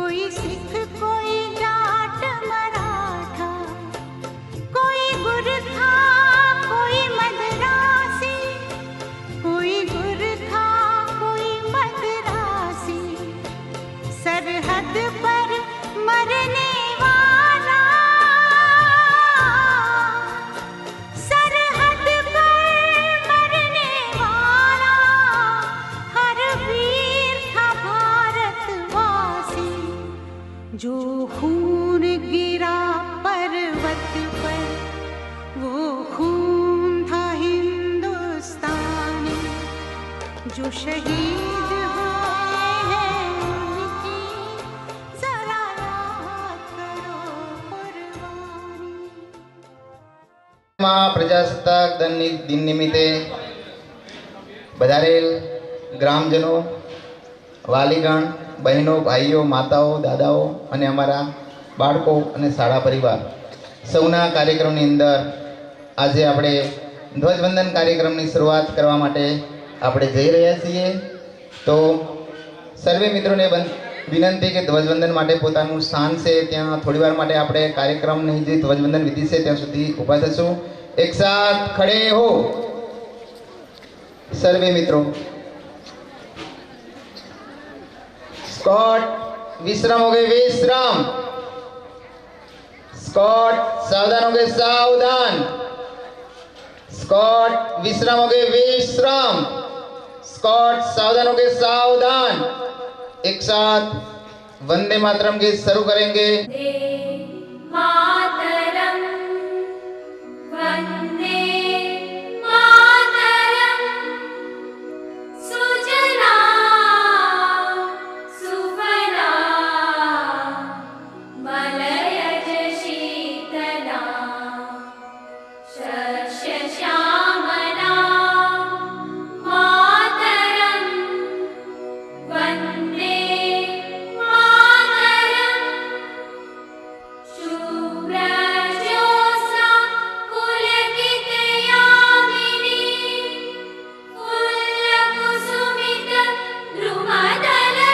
कोई सिख कोई जाट मराठा प्रजासत्ताक दिन निमित्ते बधारेल ग्रामजनों, वालीगण, बहनों, भाईओ, माताओं, दादाओं अने अमारा बाळको अने शाळा परिवार सौना कार्यक्रमनी अंदर आजे आपणे ध्वजवंदन कार्यक्रमनी शुरुआत करवा माटे आपणे जई रह्या छीए। तो सर्वे मित्रों ने विनंती के ध्वजवंदन माटे पोतानुं स्थान से त्यां थोड़ीवार माटे आपणे कार्यक्रमनी जे ध्वजवंदन विधि से त्यां सुधी ऊभा थशुं। एक साथ खड़े हो सर्वे मित्रों। स्कॉट विश्राम हो गए, विश्राम। स्कॉट सावधान हो गए, सावधान। स्कॉट विश्राम हो गए, विश्राम। स्कॉट सावधान हो गए, सावधान। एक साथ वंदे मातरम गीत शुरू करेंगे। मातरम वंदे मातरम सुजला सुफला मलयज शीतला शस्य श्यामला मातरम वंदे मातरम शुभ्रजोत्स्ना पुलकितयामिनी फुल्लकुसुमित द्रुमदलशोभिनी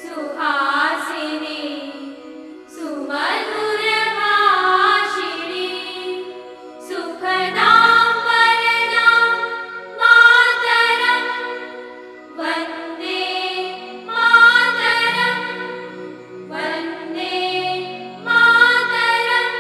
सुहासिनी सुमधुरभाषिणी सुखदां वरदां मातरं वन्दे मातरं वन्दे मातरम्।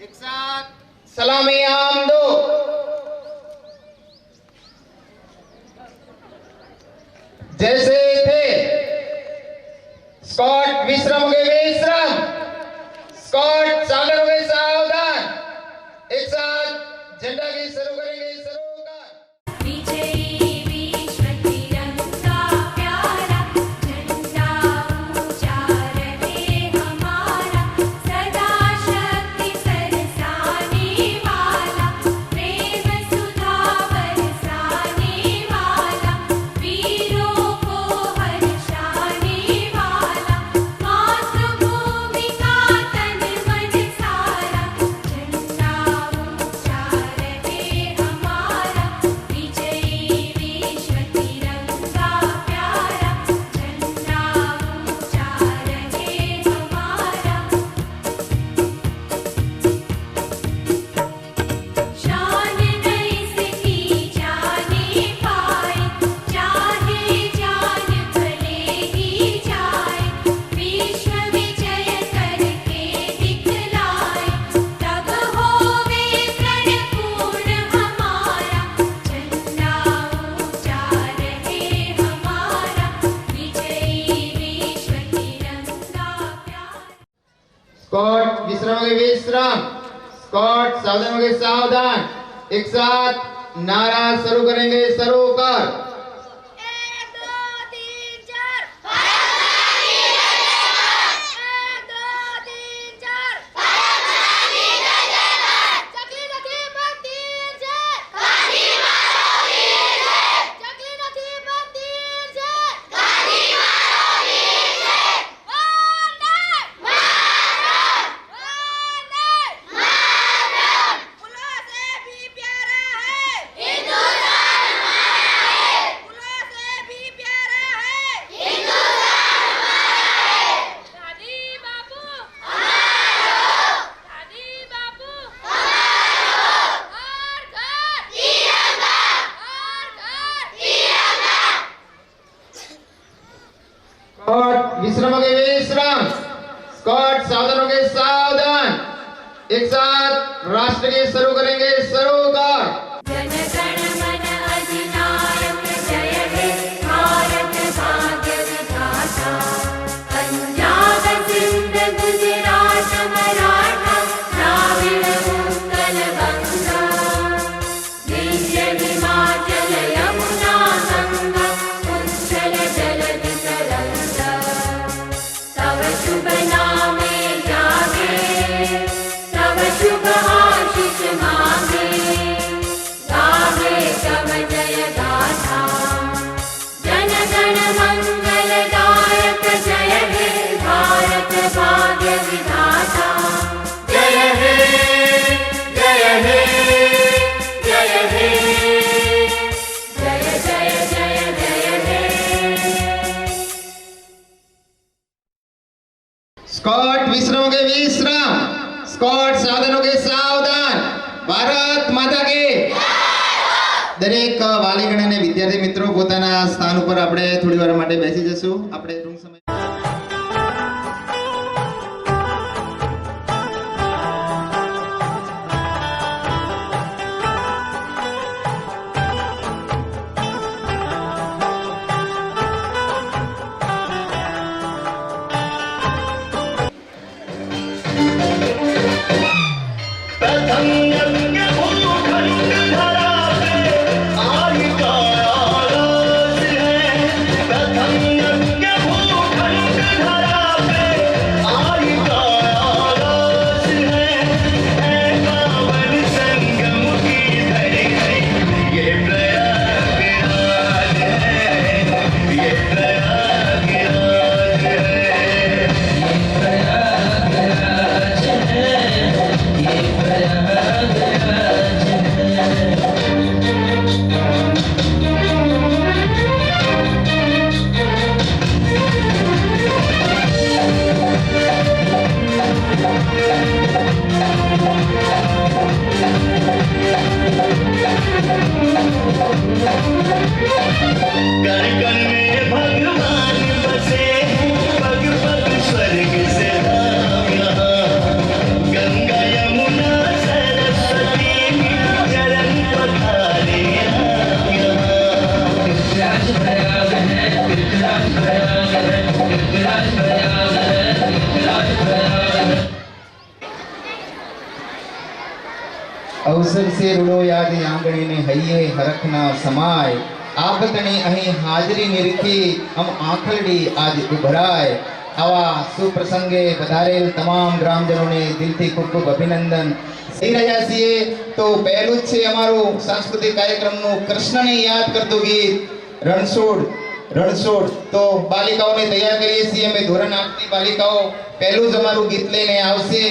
एक साथ सलामी आम दो। जैसे थे। स्कॉट विश्राम हो गए, विश्राम। स्कॉट सावधान हो गए, सावधान। एक साथ झंडा की शुरू करेंगे, शुरू कर। विजयी विश्व तिरंगा प्यारा झंडा ऊंचा रहे हमारा सदा शक्ति बरसाने वाला प्रेम सुधा बरसाने वाला वीरों को हर्षाने वाला मातृभूमि का तन मन सारा झंडा ऊंचा रहे हमारा विजयी विश्व तिरंगा प्यारा झंडा ऊंचा रहे हमारा शान नहीं इसकी जाने पाए चाहे जान भले ही जाए विश्व विजय करके दिखलाए तब होवे प्रणपूर्ण हमारा झंडा ऊंचा रहे हमारा विजयी विश्व तिरंगा प्यारा। स्कॉट विश्राम हो गए, विश्राम। स्कॉट सावधान हो गए, सावधान। एक साथ नारा शुरू करेंगे, शुरू कर। 1 2 3 4 1 2 3 4 चकली નથી બનતી છે ગાંધી મારો વીર છે ચકલી નથી બનતી છે ગાંધી મારો વીર છે વંદે માતરમ વંદે માતરમ स्कॉट सावधान हो गए, सावधान। एक साथ राष्ट्र गीत शुरू करेंगे, शुरू कर। जन गण मन अधिनायक जय हे भारत भाग्य विधाता। पंजाब सिंध गुजरात मराठा द्राविड़ उत्कल गंगा। विंध्य हिमाचल यमुना गंगा उच्छल जलधि तरंगा। तव शुभ नामे जागे, तव शुभ आशीष मांगे। गावे तव जय गाथा, जन गण मंगल दायक जय हे भारत भाग्य विधाता। जय हे जय हे जय हे जय जय जय जय हे। स्कॉट विश्राम हो गए, विश्राम। स्कॉट सावधान हो गए, सावधान। ભારત માતા કી દરેક વાલીગણ અને વિદ્યાર્થી મિત્રો પોતાના સ્થાન ઉપર આપણે થોડી વાર માટે બેસી જશું. આપણે ટૂંક સમય અવસર સે રૂડો યાદ આંગણીને હૈયે હરખના સમાય. આપતણી અહીં હાજરી નિરખી અમ આંખલડી આજ ઉભરાય. આવા સુપ્રસંગે પધારેલ તમામ ગ્રામજનોને દિલથી ખૂબ ખૂબ અભિનંદન કહી રહ્યા છીએ. તો પહેલું જ છે અમારું સાંસ્કૃતિક કાર્યક્રમનું કૃષ્ણને યાદ કરતું ગીત રણછોડ રણછોડ. તો બાલિકાઓને તૈયાર કરીએ છીએ અમે. ધોરણ 8 ની બાલિકાઓ પહેલું જ અમારું ગીત લઈને આવશે.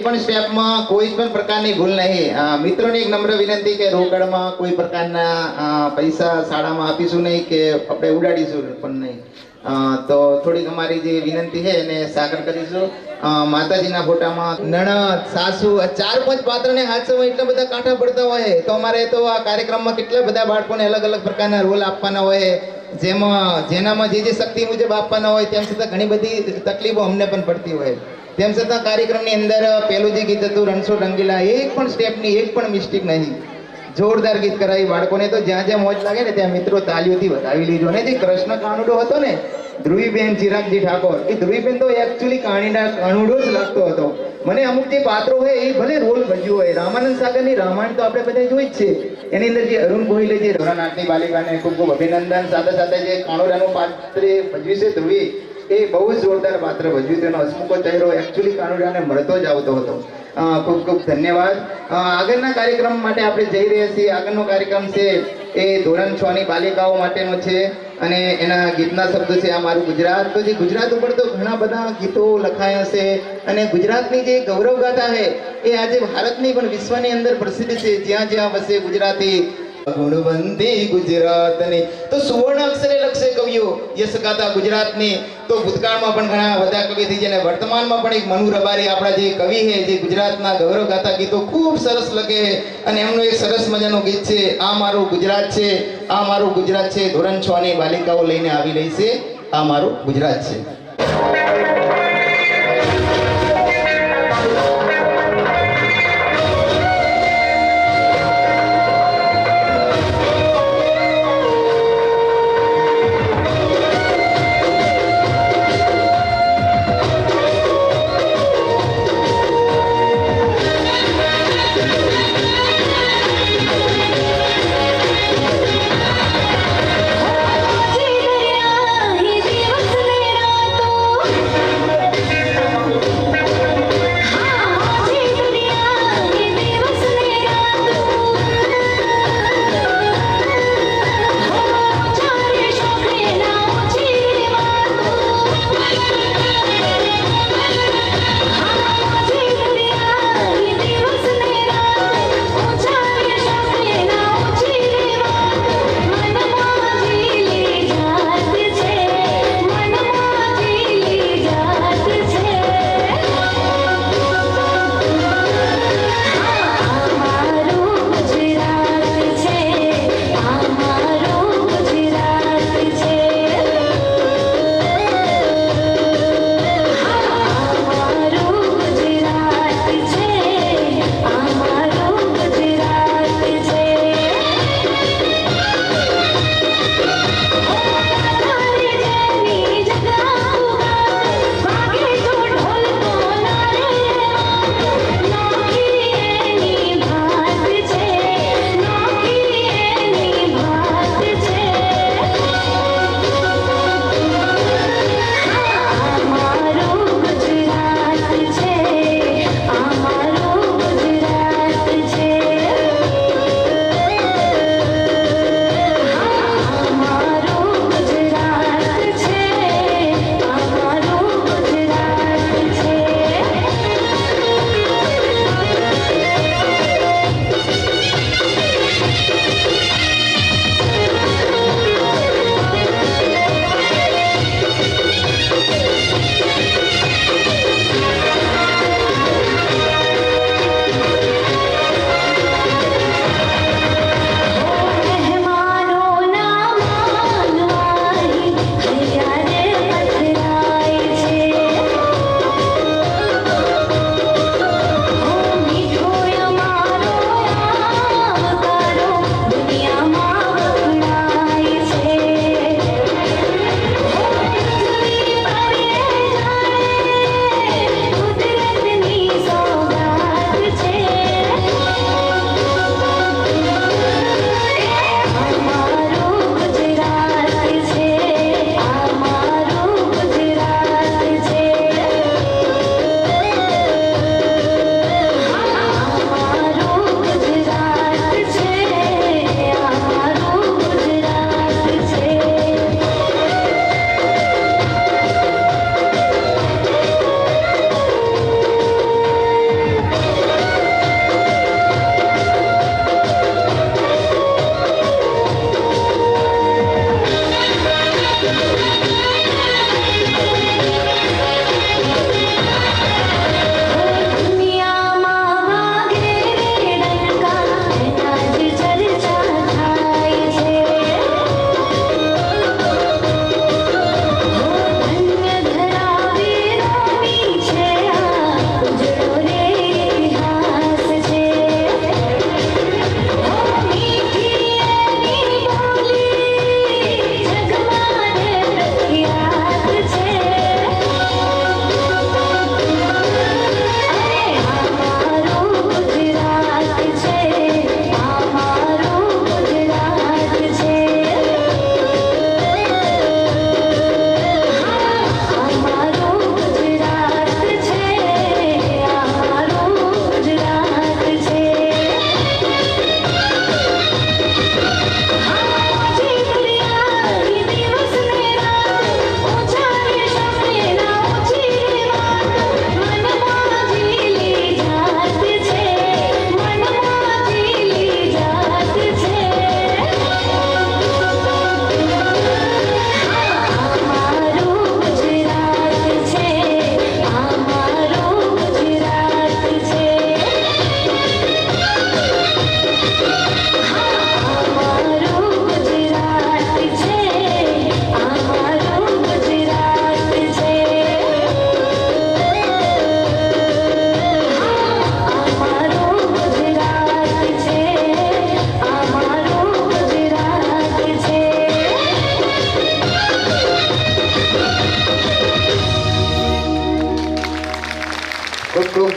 પણ સ્ટેપમાં કોઈ પણ પ્રકારની ભૂલ નહીં. મિત્રોની એક નમ્ર વિનંતી કે રોકડમાં કોઈ પ્રકારના પૈસા શાળામાં આપીશું નહીં કે આપણે ઉડાડીશું પણ નહીં. તો થોડીક અમારી જે વિનંતી છે એને સાકર કરીશું. માતાજીના ફોટામાં નણદ સાસુ આ 4-5 પાત્રને હાથમાં એટલા બધા કાંઠા પડતા હોય તો અમારે તો આ કાર્યક્રમમાં કેટલા બધા બાળકોને અલગ અલગ પ્રકારના રોલ આપવાના હોય, જેનામાં જે શક્તિ મુજબ આપવાના હોય. તેમ છતાં ઘણી બધી તકલીફો અમને પણ પડતી હોય. તેમ છતાં કાર્યક્રમની અંદર પહેલું જે ગીત હતું રણછોડ રંગીલા, એક પણ સ્ટેપની એક પણ મિસ્ટેક નહીં. જોરદાર ગીત કરાવી બાળકોને. તો જ્યાં જ્યાં મોજ લાગે ને ત્યાં મિત્રો તાલીઓથી વધાવી લીધો. ને જે કૃષ્ણ કાનુડો હતો ને ધ્રુવીબેન ચિરાગજી ઠાકોર, એ ધ્રુવીબેન તો એકચ્યુઅલી કાનુડો જ લાગતો હતો. મને અમુક જે પાત્રો હોય એ ભલે રોલ ભજ્યો હોય. રામાનંદ સાગરની રામાયણ તો આપણે બધા જોઈ જ છે. એની અંદર જે અરુણ ગોહિલે જે ધોરણ 8ની બાલિકાને ખૂબ ખૂબ અભિનંદન. સાથે સાથે જે કાનુડાનું પાત્ર ભજ્યું છે ધ્રુવી, એ બહુ જ જોરદાર પાત્ર ભજ્યું. તેનો હસમુખો ચહેરો એકચ્યુઅલી કાનુડાને મળતો જ આવતો હતો. ખૂબ ખૂબ ધન્યવાદ. આગળના કાર્યક્રમ માટે આપણે જઈ રહ્યા છીએ. આગળનો કાર્યક્રમ છે એ ધોરણ 6ની બાલિકાઓ માટેનો છે અને એના ગીતના શબ્દો છે આ મારું ગુજરાત. તો જે ગુજરાત ઉપર તો ઘણા બધા ગીતો લખાયા છે અને ગુજરાતની જે ગૌરવ ગાથા છે એ આજે ભારતની પણ વિશ્વની અંદર પ્રસિદ્ધ છે. જ્યાં જ્યાં વસે ગુજરાતી ગુણવંતી ગુજરાતની. તો સુવર્ણ અક્ષરે લખશે કવિઓ યશ ગાથા ગુજરાતની. તો ભૂતકાળમાં પણ ઘણા બધા કવિ થઈ ગયા અને વર્તમાનમાં પણ એક મનુ રબારી આપણા જે કવિ છે જે ગુજરાતના ગૌરવ ગાથા ગીતો ખૂબ સરસ લખે છે અને એમનું એક સરસ મજાનું ગીત છે આ મારું ગુજરાત છે, આ મારું ગુજરાત છે. ધોરણ 6ની બાલિકાઓ લઈને આવી રહી છે આ મારું ગુજરાત છે. ही दिवस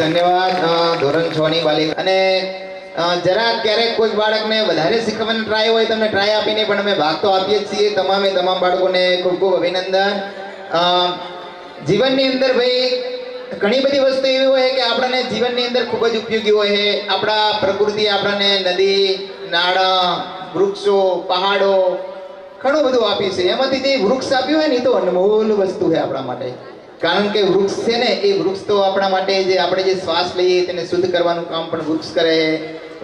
ધન્યવાદ ધોરણ 6 ની બાલિકા. અને જરા ક્યારેક કોઈ બાળકને વધારે શીખવવાની ટ્રાય હોય તમને ટ્રાય આપીને પણ અમે ભાગ તો આપીએ જ છીએ. તમામ બાળકોને ખૂબ ખૂબ અભિનંદન. જીવનની અંદર ભાઈ ઘણી બધી વસ્તુ એવી હોય કે આપણને જીવનની અંદર ખૂબ જ ઉપયોગી હોય છે. આપણા પ્રકૃતિ આપણને નદી, નાળા, વૃક્ષો, પહાડો ઘણું બધું આપ્યું છે. એમાંથી જે વૃક્ષ આપ્યું હોય ને એ તો અનમોલ વસ્તુ છે આપણા માટે. કારણ કે વૃક્ષ છે ને એ વૃક્ષ તો આપણા માટે જે આપણે જે શ્વાસ લઈએ તેને શુદ્ધ કરવાનું કામ પણ વૃક્ષ કરે છે.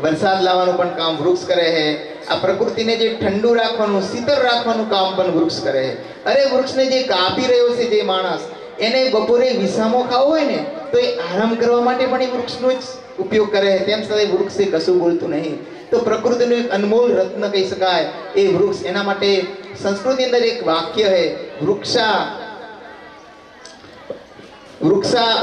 વરસાદ લાવવાનું પણ કામ વૃક્ષ કરે છે. આ પ્રકૃતિને જે ઠંડુ રાખવાનું, શીતળ રાખવાનું કામ પણ વૃક્ષ કરે છે. અરે વૃક્ષને જે કાપી રહ્યો છે જે માણસ, એને બપોરે વિસામો ખાવો હોય ને તો એ આરામ કરવા માટે પણ એ વૃક્ષનો જ ઉપયોગ કરે છે. તેમ છતાં વૃક્ષ એ કશું બોલતું નહીં. તો પ્રકૃતિનું એક અનમોલ રત્ન કહી શકાય એ વૃક્ષ. એના માટે સંસ્કૃતની અંદર એક વાક્ય છે, વૃક્ષા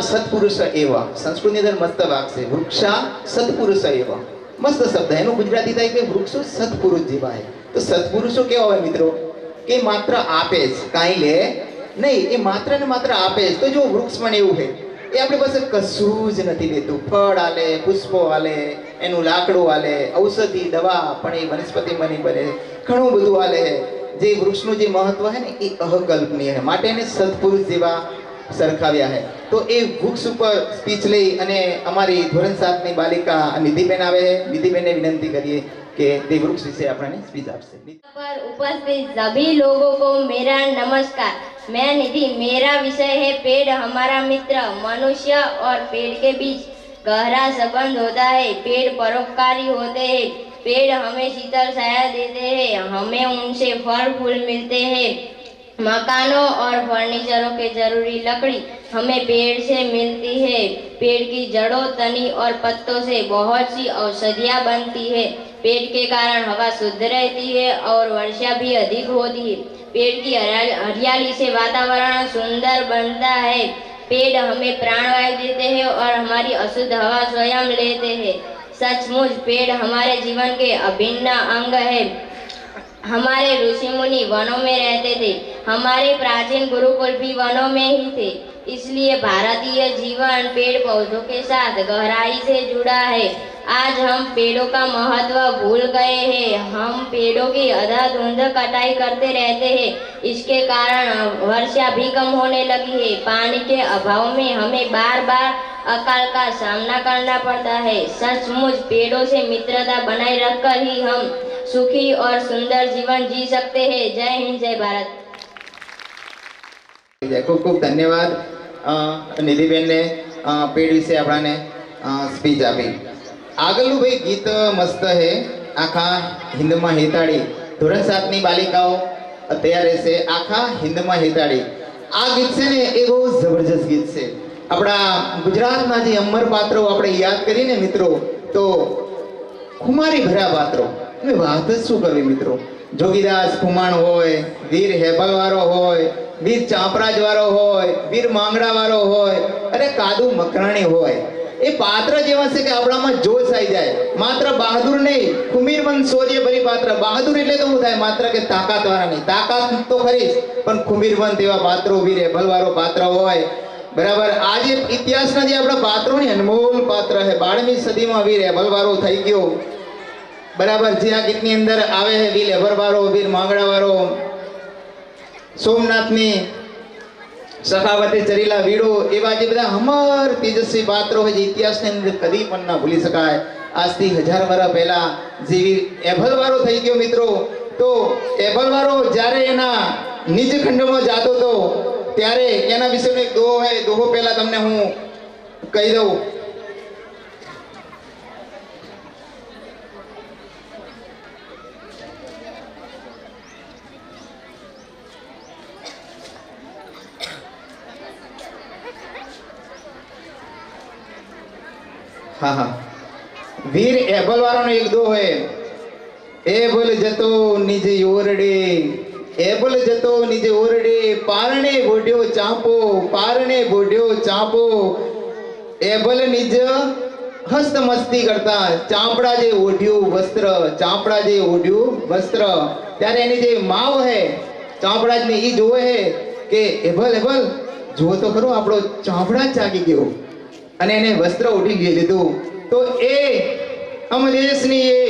સત્પુરુષ એવા. સંસ્કૃતની અંદર મસ્ત વાક્ય છે, વૃક્ષા સત્પુરુષ એવા. મસ્ત શબ્દ. એનું ગુજરાતી થાય કે વૃક્ષો સત્પુરુષ જેવા છે. તો સત્પુરુષો કેવા હોય મિત્રો? કે માત્ર આપે જ, કાંઈ લે નહીં. એ માત્ર ને માત્ર આપે જ. તો જો વૃક્ષ પણ એવું છે, એ આપણી પાસે કશું જ નથી લેતું. ફળ આલે, પુષ્પો આલે, એનું લાકડું આલે, ઔષધિ દવા પણ એ વનસ્પતિમાં નહીં બને, ઘણું બધું આલે. જે વૃક્ષનું જે મહત્વ છે ને એ અકલ્પનીય છે. માટે એને સત્પુરુષ જેવા સરખાવ્યા છે. તો એ વૃક્ષ ઉપર સ્પીચ લઈ અને અમારી ધોરણ 7 ની બાલિકા નિધિબેન આવે છે. નિધિબેનને વિનંતી કરીએ કે તે વૃક્ષ વિશે આપણને સ્પીચ આપશે. पर उपस्थित सभी लोगों को मेरा नमस्कार। मैं निधि। मेरा विषय है पेड़ हमारा मित्र। मनुष्य और पेड़ के बीच गहरा संबंध होता है। पेड़ परोपकारी होते हैं। पेड़ हमें शीतल छाया देते हैं। हमें उनसे फल फूल मिलते हैं। मकानों और फर्नीचरों के जरूरी लकड़ी हमें पेड़ से मिलती है। पेड़ की जड़ों, तनी और पत्तों से बहुत सी औषधियाँ बनती है। पेड़ के कारण हवा शुद्ध रहती है और वर्षा भी अधिक होती है। पेड़ की हरियाली से वातावरण सुंदर बनता है। पेड़ हमें प्राणवायु देते हैं और हमारी अशुद्ध हवा स्वयं लेते हैं। सचमुच पेड़ हमारे जीवन के अभिन्न अंग है। हमारे ऋषि मुनि वनों में रहते थे। हमारे प्राचीन गुरुकुल भी वनों में ही थे। इसलिए भारतीय जीवन पेड़ पौधों के साथ गहराई से जुड़ा है। आज हम पेड़ों का महत्व भूल गए हैं। हम पेड़ों की अंधाधुंध कटाई करते रहते हैं। इसके कारण वर्षा भी कम होने लगी है। पानी के अभाव में हमें बार बार अकाल का सामना करना पड़ता है। सचमुच पेड़ों से मित्रता बनाए रखकर ही हम सुखी और सुंदर जीवन जी सकते हैं। जय हिंद, जय भारत। ખૂબ ખૂબ ધન્યવાદ નિધિબેનને પેડ વિશે આપણને સ્પીચ આપી. આગળનું ભાઈ ગીત મસ્ત છે, આખા હિન્દમાં હેતાળી. ધોરણ 7 ની બાલિકાઓ તૈયાર રહેશે. આખા હિન્દમાં હેતાળી. આ ગીત છે ને એ બહુ જબરજસ્ત ગીત છે. આપણા ગુજરાતના જે અમર પાત્રો આપણે યાદ કરીને મિત્રો તો ખુમારી ભર્યા પાત્રો. એની વાત જ શું કરવી મિત્રો. જોગીદાસ ખુમાણ હોય, વીર હેબલવાળો હોય, વીર ચાંપરાજ વાળો હોય, વીર માંગડા વાળો હોય, અરે કાદુ મકરાણી હોય. એ પાત્ર જેવા છે કે આપણામાં જોશ આવી જાય. માત્ર બહાદુર નહીં, ખુમીરવંત શૌર્ય ભરી પાત્ર. બહાદુર એટલે તો શું થાય? માત્ર કે તાકાત વાળા નહીં. તાકાત તો ખરી જ, પણ ખુમીરવંત એવા પાત્રો, વીર હેબલવાળો પાત્ર હોય. બરાબર. આજે ઇતિહાસના જે આપણા પાત્રોની અનમોલ પાત્ર છે. 12મી સદીમાં વીર હેબલવાળો થઈ ગયો. બરાબર. જે આ ગીતની અંદર આવે છે, વીર હેબલવાળો, વીર માંગડાવાળો, સોમનાથની સખાવતે ચરીલા વીડો, એવા જે બધા અમર તેજસ્વી પાત્રો હોય જે ઇતિહાસની અંદર કદી પણ ના ભૂલી શકાય. આજથી 1000 વર્ષ પહેલા જે વીર એભલવાળો થઈ ગયો મિત્રો, તો એભલવાળો જ્યારે એના નિજ ખંડમાં જાતો હતો ત્યારે એના વિશેનો એક દોહો હોય. દોહો પહેલા તમને હું કહી દઉં. હા હા, વીર એબલવાળાનો એક દો હે. એબલ જતો નિજ ઓરડે, એબલ જતો નિજ ઓરડે, પારણે બોઢ્યો ચાંપો, પારણે બોઢ્યો ચાંપો. એબલ નિજ હસ્ત મસ્તી કરતા, ચાંપડા જે ઓઢ્યું વસ્ત્ર, ચાંપડા જે ઓઢ્યું વસ્ત્ર. ત્યારે એની જે માવ હે ચાંપડાની, એ જોવે હે કે એબલ એબલ જુઓ તો ખરો આપણો ચાંપડા જ જાગી ગયો. અને એને વસ્ત્ર ઉઠી લીધું. તો એ અમદેશની એ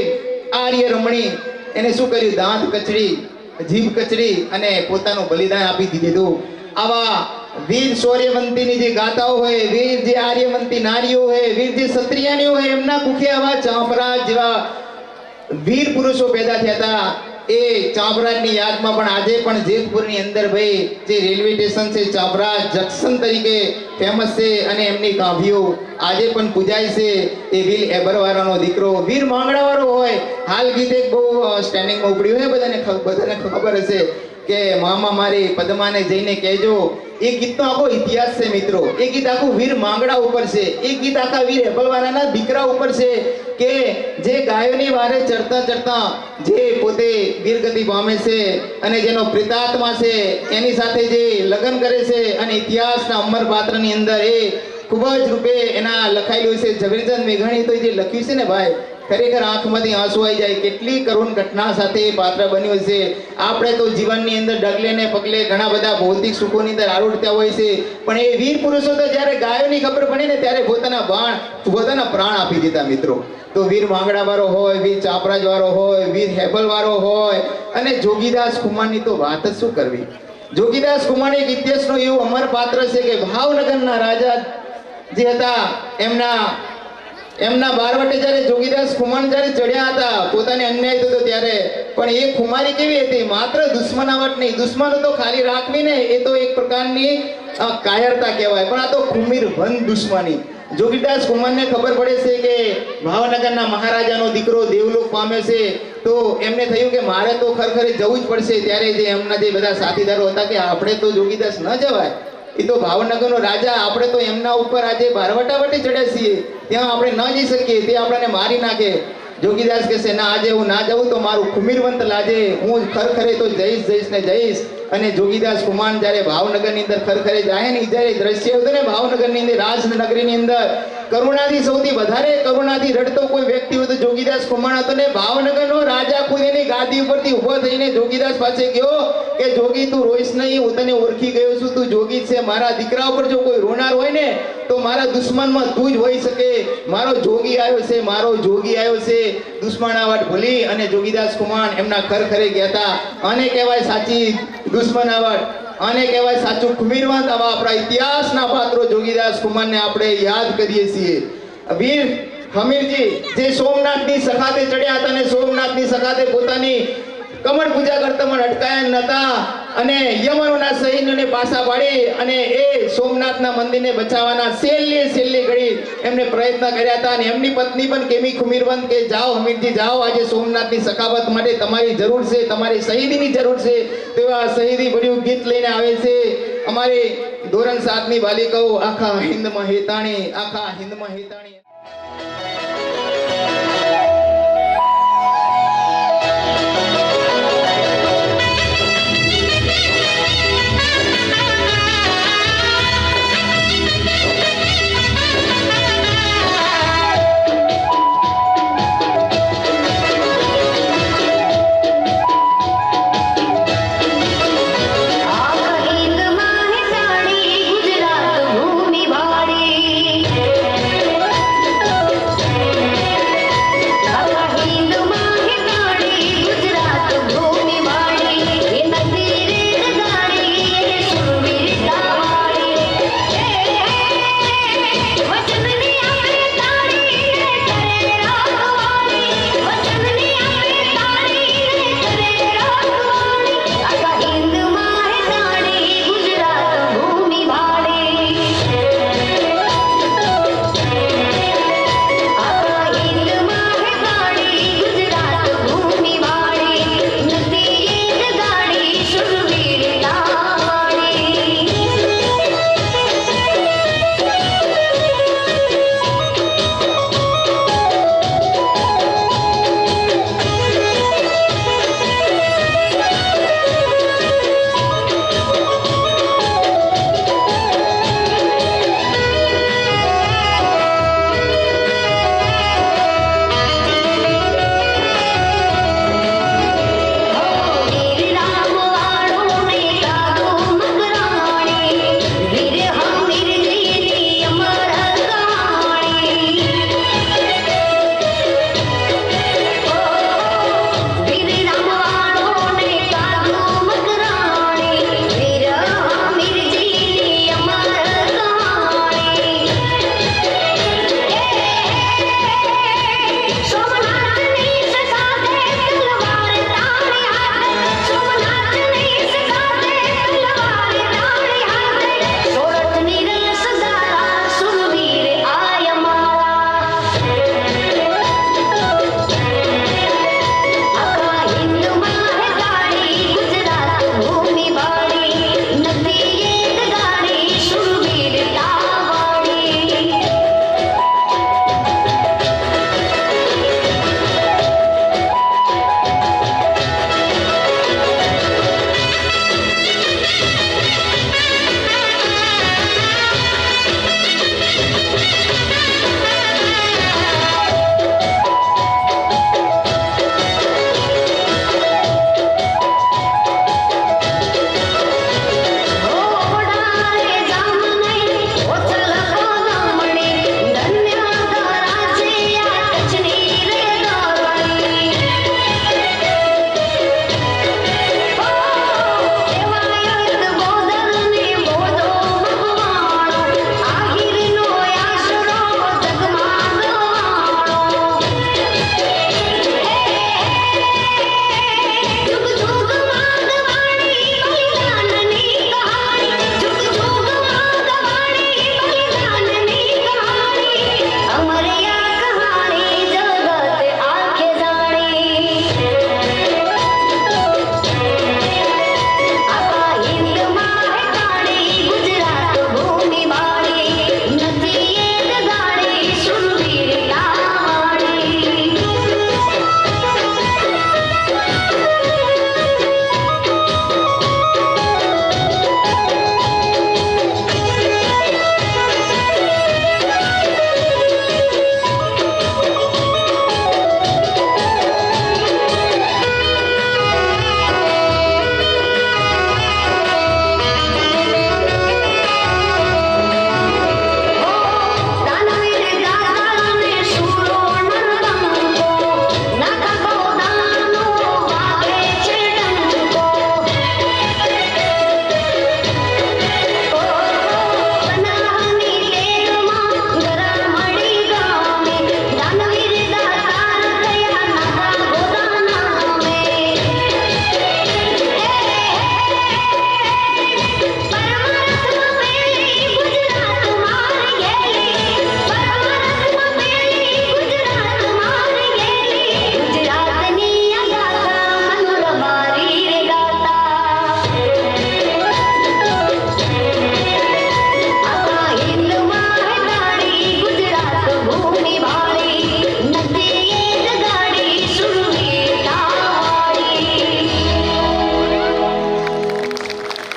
આર્ય રમણી એને શું કર્યું? દાંત કચડી, જીભ કચડી અને પોતાનું બલિદાન આપી દીધું. આવા વીર શૌર્યવંતીની જે ગાતાઓ હોય, વીર જે આર્યવંતી નારીઓ હોય, વીર જે ક્ષત્રિયાનીઓ હોય, એમના કુખે આવા ચાંપરાજ જેવા વીર પુરુષો પેદા થયા હતા. એ ચાંપરાજની યાદમાં પણ આજે પણ જેતપુરની અંદર ભાઈ જે રેલવે સ્ટેશન છે ચાંપરાજ જંકશન તરીકે ફેમસ છે અને એમની કાવ્યો આજે પણ પૂજાય છે. એ વીર એબરવાળાનો દીકરો વીર માંગડાવાળો હોય. હાલ ગીત એક બહુ સ્ટેન્ડિંગમાં ઉપડ્યું હોય, બધાને ખબર હશે કે મામા મારી પદ્માને જઈને કહેજો. એ ગીતનો આખો ઇતિહાસ છે મિત્રો. એ ગીત આખું વીર માંગડા ઉપર છે. એ ગીત આખા વીર હેબલવાળાના દીકરા ઉપર છે કે જે ગાયોની વારે ચડતા ચડતા જે પોતે વીરગતિ પામે છે અને જેનો પ્રિતાત્મા છે એની સાથે જે લગ્ન કરે છે અને ઇતિહાસના અમર પાત્રની અંદર એ ખૂબ જ રૂપે એના લખાયેલું છે. ઝવેરચંદ મેઘાણીએ તો જે લખ્યું છે ને ભાઈ, ખરેખર આંખમાંથી આંસુ આવી જાય. કેટલી કરુણ ઘટના સાથે એ પાત્ર બન્યું છે. આપણે તો જીવનની અંદર ડગલે ને પગલે ઘણા બધા ભૌતિક સુખોની અંદર આરૂઢતા હોય છે, પણ એ વીર પુરુષો તો જ્યારે ગાયોની ખબર પડી ને ત્યારે પોતાના પ્રાણ આપી દીધા મિત્રો. તો વીર માંગડા વાળો હોય, વીર ચાપરાજ વાળો હોય, વીર હેબલ વાળો હોય અને જોગીદાસ કુમારની તો વાત જ શું કરવી. જોગીદાસ કુમાર એક ઇતિહાસનું એવું અમર પાત્ર છે કે ભાવનગરના રાજા જે હતા એમના બારવટે જ્યારે જોગીદાસ કુમાર જ્યારે ચડ્યા હતા, પોતાને અન્યાય થતો ત્યારે, પણ એ ખુમારી કેવી હતી? માત્ર દુશ્મનાવટ નહીં, દુશ્મનો તો ખાલી રાખવી ને એ તો એક પ્રકારની કાયરતા કહેવાય, પણ આ તો ખુમીર બંધ દુશ્મની. જોગીદાસ કુમારને ખબર પડે છે કે ભાવનગરના મહારાજાનો દીકરો દેવલોક પામ્યો છે, તો એમને થયું કે મારે તો ખરેખર જવું જ પડશે. ત્યારે જે એમના જે બધા સાથીદારો હતા કે આપણે તો જોગીદાસ ન જવાય, એ તો ભાવનગરનો રાજા, આપણે તો એમના ઉપર આજે બારવટાવટી ચડ્યા છીએ, ત્યાં આપણે ન જઈ શકીએ, તે આપણને મારી નાખે. જોગીદાસ કહેશે ના, આજે હું ના જાઉં તો મારું ખુમીરવંત લાજે, હું ખરેખરે તો જઈશ ને જઈશ. અને જોગીદાસ કુમાર જ્યારે ભાવનગરની અંદર ખરેખરે જાય ને, જ્યારે દ્રશ્ય હતું ને ભાવનગરની અંદર, રાજનગરીની અંદર કરુણાથી સૌથી વધારે કરુણાથી રડતો કોઈ વ્યક્તિ હોય તો જોગીદાસ કુમાર હતો ને. ભાવનગરનો રાજા ખુદ એની ગાદી ઉપરથી ઊભો થઈને જોગીદાસ પાસે ગયો કે જોગી તું રોઈશ નહીં, હું તને ઓળખી ગયો છું, તું જોગી છે. મારા દીકરા ઉપર જો કોઈ રોનાર હોય ને તો મારા દુશ્મનમાં તું જ હોઈ શકે. મારો જોગી આવ્યો છે, મારો જોગી આવ્યો છે. દુશ્મનાવટ ભૂલી અને જોગીદાસ કુમાર એમના ખરેખરે ગયા હતા. આને કહેવાય સાચી દુશ્મનાવટ, આને કહેવાય સાચું ખુમીરવંત. આવા આપણા ઇતિહાસના પાત્રો જોગીદાસ કુમારને આપણે યાદ કરીએ છીએ. વીર હમીરજી જે સોમનાથની સખાતે ચડ્યા હતા અને સોમનાથની સખાતે પોતાની કમળ પૂજા કરતા પણ અટકાયા નતા અને યમનોના સૈન્યને પાછા પાડી અને એ સોમનાથના મંદિરને બચાવવાના છેલ્લી ઘડી એમને પ્રયત્ન કર્યા હતા. અને એમની પત્ની પણ કેમી ખુમીરવંત કે જાઓ હમીરજી જાઓ, આજે સોમનાથની સખાવત માટે તમારી જરૂર છે, તમારી શહીદીની જરૂર છે. તેવા શહીદી ભર્યું ગીત લઈને આવે છે અમારી ધોરણ 7ની બાલિકાઓ. આખા હિન્દમાં હેતાણી, આખા હિન્દમાં હેતાણી.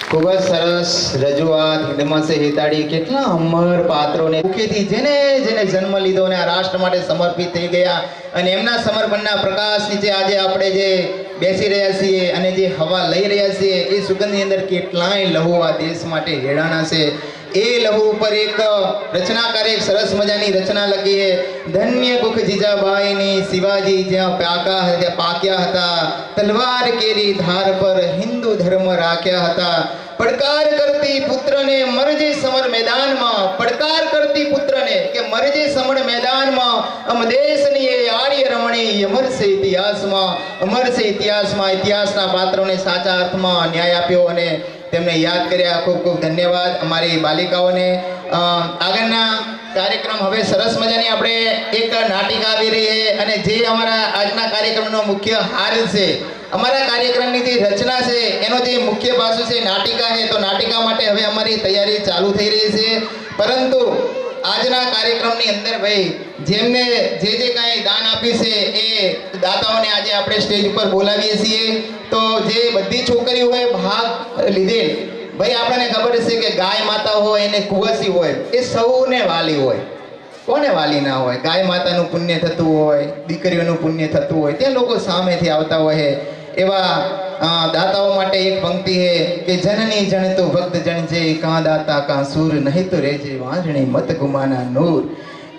ખૂબ જ સરસ રજૂઆત હિંદમસે હેતાડી કેટલા અમર પાત્રોને મુખેથી જેને જેને જન્મ લીધો અને આ રાષ્ટ્ર માટે સમર્પિત થઈ ગયા અને એમના સમર્પણના પ્રકાશ નીચે આજે આપણે જે બેસી રહ્યા છીએ અને જે હવા લઈ રહ્યા છીએ એ સુગંધની અંદર કેટલાય લહુ આ દેશ માટે રેડાણા છે. એ લહુ ઉપર એક રચનાકારે એક સરસ મજાની રચના લખી છે. ધન્ય કુખ જીજાબાઈની શિવાજી જ્યાં પાક્યા હતા, તલવાર કેરી ધાર પર હિન્દુ ધર્મ રાખ્યા હતા. પડકાર કરતી પુત્રને મરજે સમર મેદાનમાં, પડકાર કરતી પુત્રને કે મરજે સમર મેદાનમાં, અમ દેશની એ આર્ય રમણી અમર છે ઇતિહાસમાં, અમર છે ઇતિહાસમાં. ઇતિહાસના પાત્રોને સાચા અર્થમાં ન્યાય આપ્યો અને તેમને યાદ કર્યા. ખૂબ ખૂબ ધન્યવાદ અમારી બાલિકાઓને. આગળના કાર્યક્રમ હવે સરસ મજાની આપણે એક નાટિકા આવી રહી છે અને જે અમારા આજના કાર્યક્રમનો મુખ્ય હાર છે, અમારા કાર્યક્રમની જે રચના છે એનો જે મુખ્ય પાસું છે નાટિકા છે. તો નાટિકા માટે હવે અમારી તૈયારી ચાલુ થઈ રહી છે. પરંતુ આજના કાર્યક્રમની અંદર ભાઈ જેમને જે કાંઈ દાન આપ્યું છે એ દાતાઓને આજે આપણે સ્ટેજ ઉપર બોલાવીએ છીએ. તો જે બધી છોકરીઓએ ભાગ લીધેલ, ભાઈ આપણને ખબર છે કે ગાય માતા હોય અને કુંવરસી હોય એ સૌને વાલી હોય. કોને વાલી ના હોય? ગાય માતાનું પુણ્ય થતું હોય, દીકરીઓનું પુણ્ય થતું હોય, તે લોકો સામેથી આવતા હોય. એવા દાતાઓ માટે એક પંક્તિ છે કે જનની જણ તો ભક્ત જણ જે, કાં દાતા કાં સૂર, નહીં તો રહેજે વાંજણી મત ગુમાના નૂર.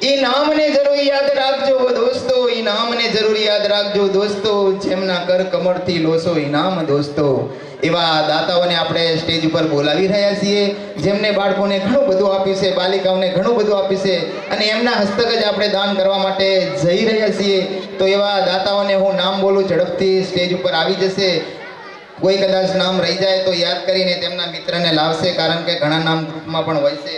એ નામને જરૂર યાદ રાખજો દોસ્તો, એ નામને જરૂર યાદ રાખજો દોસ્તો, જેમના કર કમળથી લોસો ઇનામ દોસ્તો. એવા દાતાઓને આપણે સ્ટેજ ઉપર બોલાવી રહ્યા છીએ, જેમને બાળકોને ઘણું બધું આપ્યું છે, બાલિકાઓને ઘણું બધું આપ્યું છે અને એમના હસ્તક જ આપણે દાન કરવા માટે જઈ રહ્યા છીએ. તો એવા દાતાઓને હું નામ બોલું, ઝડપથી સ્ટેજ ઉપર આવી જશે. કોઈ કદાચ નામ રહી જાય તો યાદ કરીને તેમના મિત્રને લાવશે, કારણ કે ઘણા નામ ગ્રુપમાં પણ હોય છે.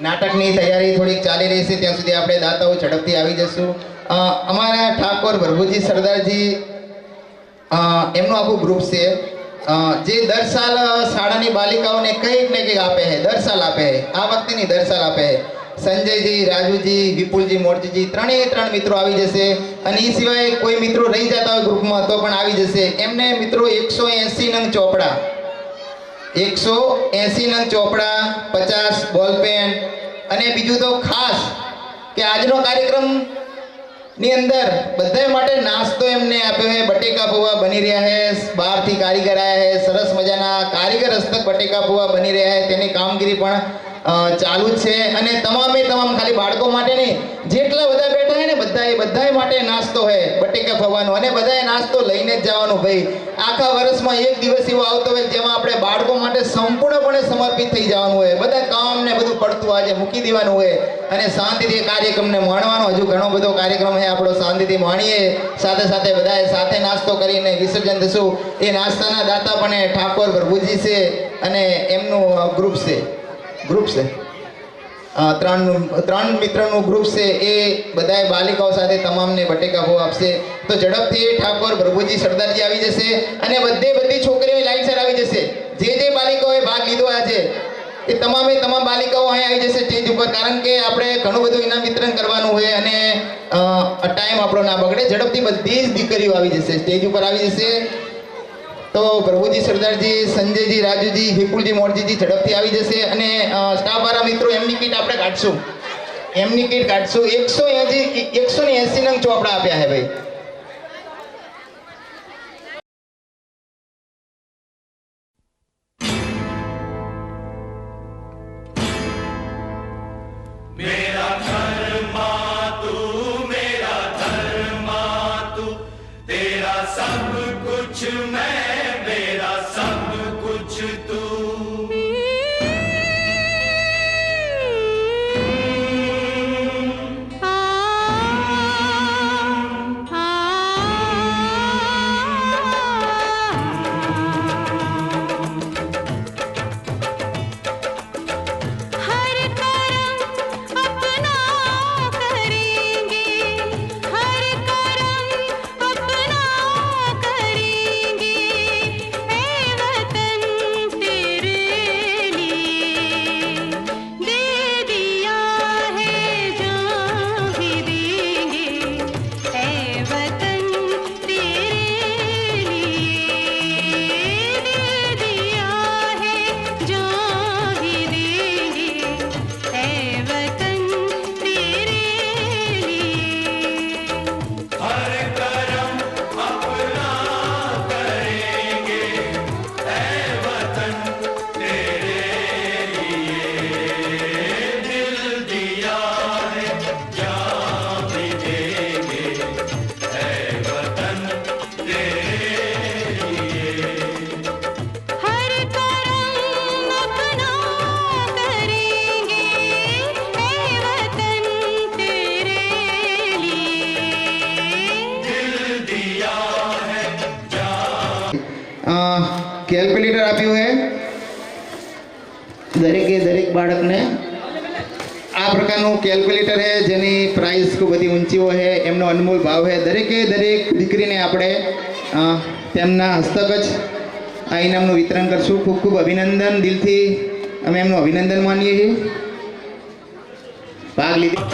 નાટકની તૈયારી થોડીક ચાલી રહી છે, ત્યાં સુધી આપણે દાતાઓ ઝડપથી આવી જશું. અમારા ઠાકોર પ્રભુજી સરદારજી એમનું આખું ગ્રુપ છે જે દર સાલ શાળાની બાલિકાઓને કંઈક ને કંઈક આપે છે, દર સાલ આપે છે. આ વખતેની દર સાલ આપે છે. સંજયજી, રાજુજી, વિપુલજી, મોરજીજી ત્રણ મિત્રો આવી જશે અને એ સિવાય કોઈ મિત્રો રહી જતા હોય ગ્રુપમાં તો પણ આવી જશે. એમને મિત્રો 180 નંગ ચોપડા, 180 નંગ ચોપડા, 50 બોલપેન અને બીજું તો ખાસ કે આજનો કાર્યક્રમ ની અંદર બધા માટે નાસ્તો એમને આપ્યો છે. બટેકા પૌવા બની રહ્યા છે, બહારથી કારીગર આવ્યા છે, સરસ મજાના કારીગર હસ્તક બટેકા પૌવા બની રહ્યા છે. તેની કામગીરી પણ ચાલુ જ છે અને તમામે તમામ ખાલી બાળકો માટે નહીં, જેટલા બધા બેઠા છે ને બધાય માટે નાસ્તો છે બટેકા પૌવાનો અને બધાએ નાસ્તો લઈને જ જવાનું. ભાઈ આખા વર્ષમાં એક દિવસ એવો આવતો હોય જેમાં આપણે બાળકો માટે સંપૂર્ણપણે સમર્પિત થઈ જવાનું હોય. બધા કામ ને બધું પડતું આજે મૂકી દેવાનું હોય અને શાંતિથી કાર્યક્રમને માણવાનો. હજુ ઘણો બધો કાર્યક્રમ છે આપણો, શાંતિથી માણીએ. સાથે સાથે બધાએ સાથે નાસ્તો કરીને વિસર્જન થશું. એ નાસ્તાના દાતા પણ ઠાકોર પ્રભુજી છે અને એમનું ગ્રુપ છે. ત્રણ મિત્રનું ગ્રુપ છે. એ બધાએ બાલિકાઓ સાથે તમામને બટેકા ભોગ આપશે. તો ઝડપથી ઠાકોર પ્રભુજી સરદારજી આવી જશે અને બધી છોકરીઓ લાઈન સર આવી જશે. જે બાલિકાઓએ ભાગ લીધો આજે એ તમામ બાલિકાઓ અહીં આવી જશે સ્ટેજ ઉપર, કારણ કે આપણે ઘણું બધું ઇનામ વિતરણ કરવાનું હોય અને ટાઈમ આપણો ના બગડે. ઝડપથી બધી જ દીકરીઓ આવી જશે, સ્ટેજ ઉપર આવી જશે. તો પ્રભુજી સરદારજી, સંજયજી, રાજુજી, વિપુલજી, મોરજીજી ઝડપથી આવી જશે અને સ્ટાફવાળા મિત્રો એમની કીટ આપણે કાઢશું. 180 નંગ ચોપડા આપ્યા છે ભાઈ. आ કેલ્ક્યુલેટર આપ્યું છે દરેક બાળકને આ પ્રકારનું કેલ્ક્યુલેટર છે જેની પ્રાઇસ ખૂબ બધી ઊંચી હોય છે, એમનો અનમોલ ભાવ છે. દરેક દીકરીને આપણે તેમના હસ્તક જ આ ઇનામનું વિતરણ કરશું. ખૂબ ખૂબ અભિનંદન, દિલથી અમે એમનું અભિનંદન માનીએ છીએ. ભાગ લીધી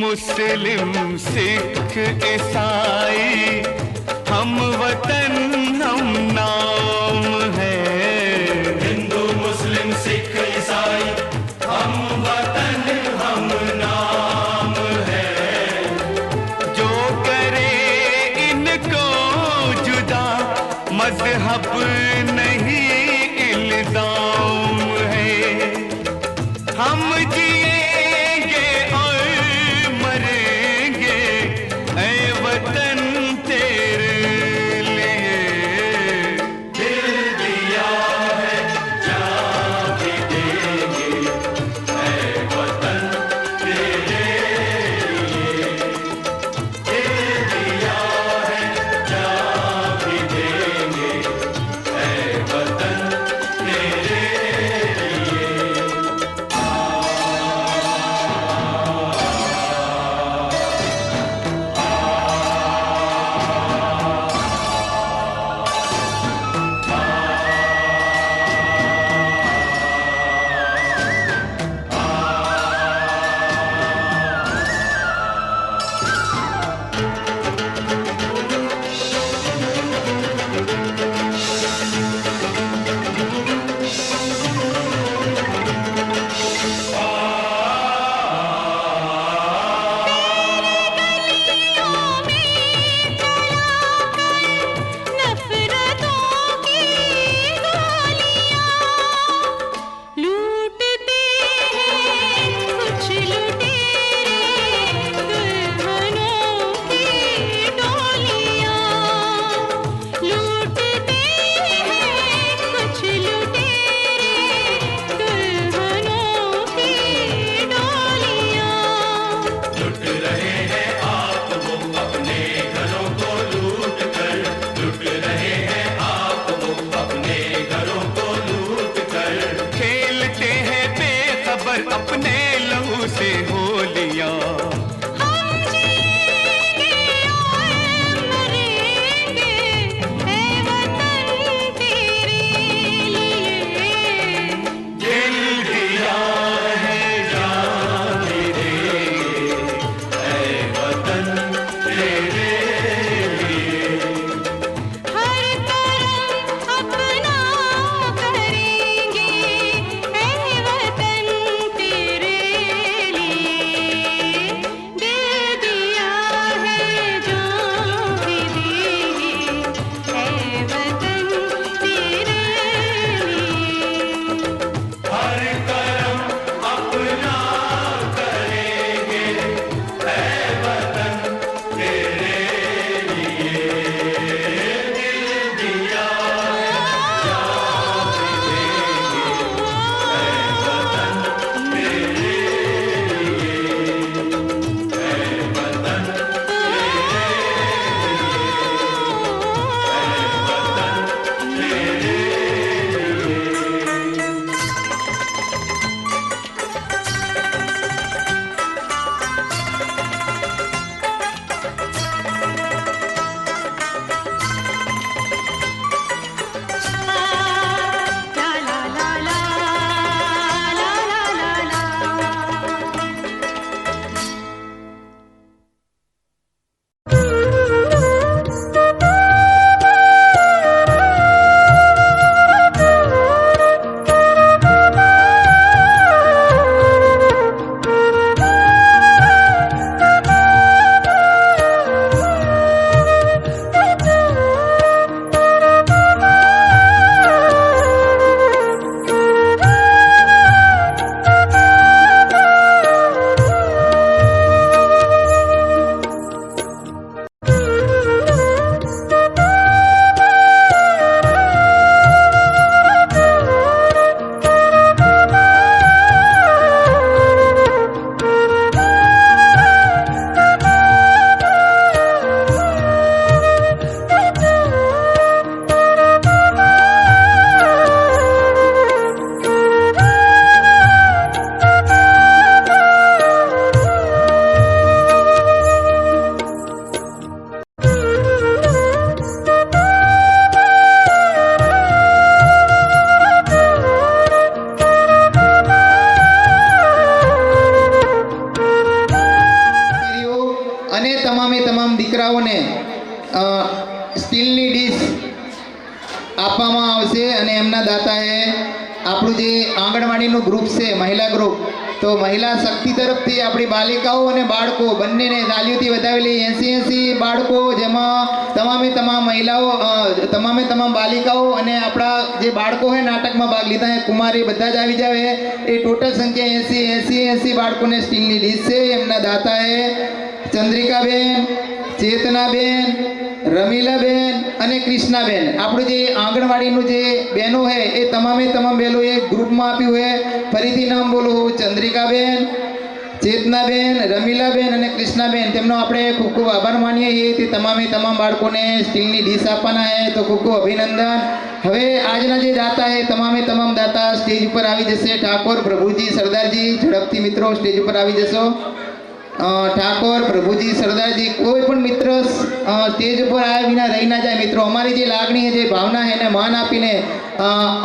मुस्लिम सिख ईसाई हम वतन हम नाम है। हिंदू मुस्लिम सिख ईसाई हम वतन हम नाम है। जो करे इनको जुदा मजहब नहीं इल्जाम है। हम जिएंगे और मरेंगे ऐ वतन तेरे लिए। दिल दिया है जान भी देंगे ऐ वतन तेरे लिए। दिल दिया है जान भी देंगे ऐ દીકરાઓને સ્ટીલની ડીશ આપવામાં આવશે અને એમના દાતાએ આપણું જે આંગણવાડીનું ગ્રુપ છે, મહિલા ગ્રુપ, તો મહિલા શક્તિ તરફથી આપણી બાલિકાઓ અને બાળકો બંનેને તાલીઓથી વધાવેલી 80 બાળકો, જેમાં તમામ મહિલાઓ, તમામ બાલિકાઓ અને આપણા જે બાળકો હોય નાટકમાં ભાગ લીધા હે, કુમારી, બધા જ આવી જાવે. એ ટોટલ સંખ્યા 80 બાળકોને સ્ટીલની ડીશ છે. એમના દાતાએ ચંદ્રિકાબેન, ચેતનાબેન, રમીલાબેન અને કૃષ્ણાબેન, આપણું જે આંગણવાડીનું જે બહેનો છે એ તમામ બહેનોએ ગ્રુપમાં આપ્યું છે. ફરીથી નામ બોલો: ચંદ્રિકાબેન, ચેતનાબેન, રમીલાબેન અને કૃષ્ણાબેન. તેમનો આપણે ખૂબ ખૂબ આભાર માનીએ છીએ. તે તમામ બાળકોને સ્ટીલની ડીશ આપવાના છે, તો ખૂબ ખૂબ અભિનંદન. હવે આજના જે દાતા છે, તમામ દાતા સ્ટેજ ઉપર આવી જશે. ઠાકોર, પ્રભુજી, સરદારજી, ઝડપથી મિત્રો સ્ટેજ ઉપર આવી જશો. ઠાકોર, પ્રભુજી, સરદારજી, કોઈ પણ મિત્ર સ્ટેજ ઉપર આવ્યા વિના રહી ના જાય. મિત્રો, અમારી જે લાગણી છે, જે ભાવના છે, એને માન આપીને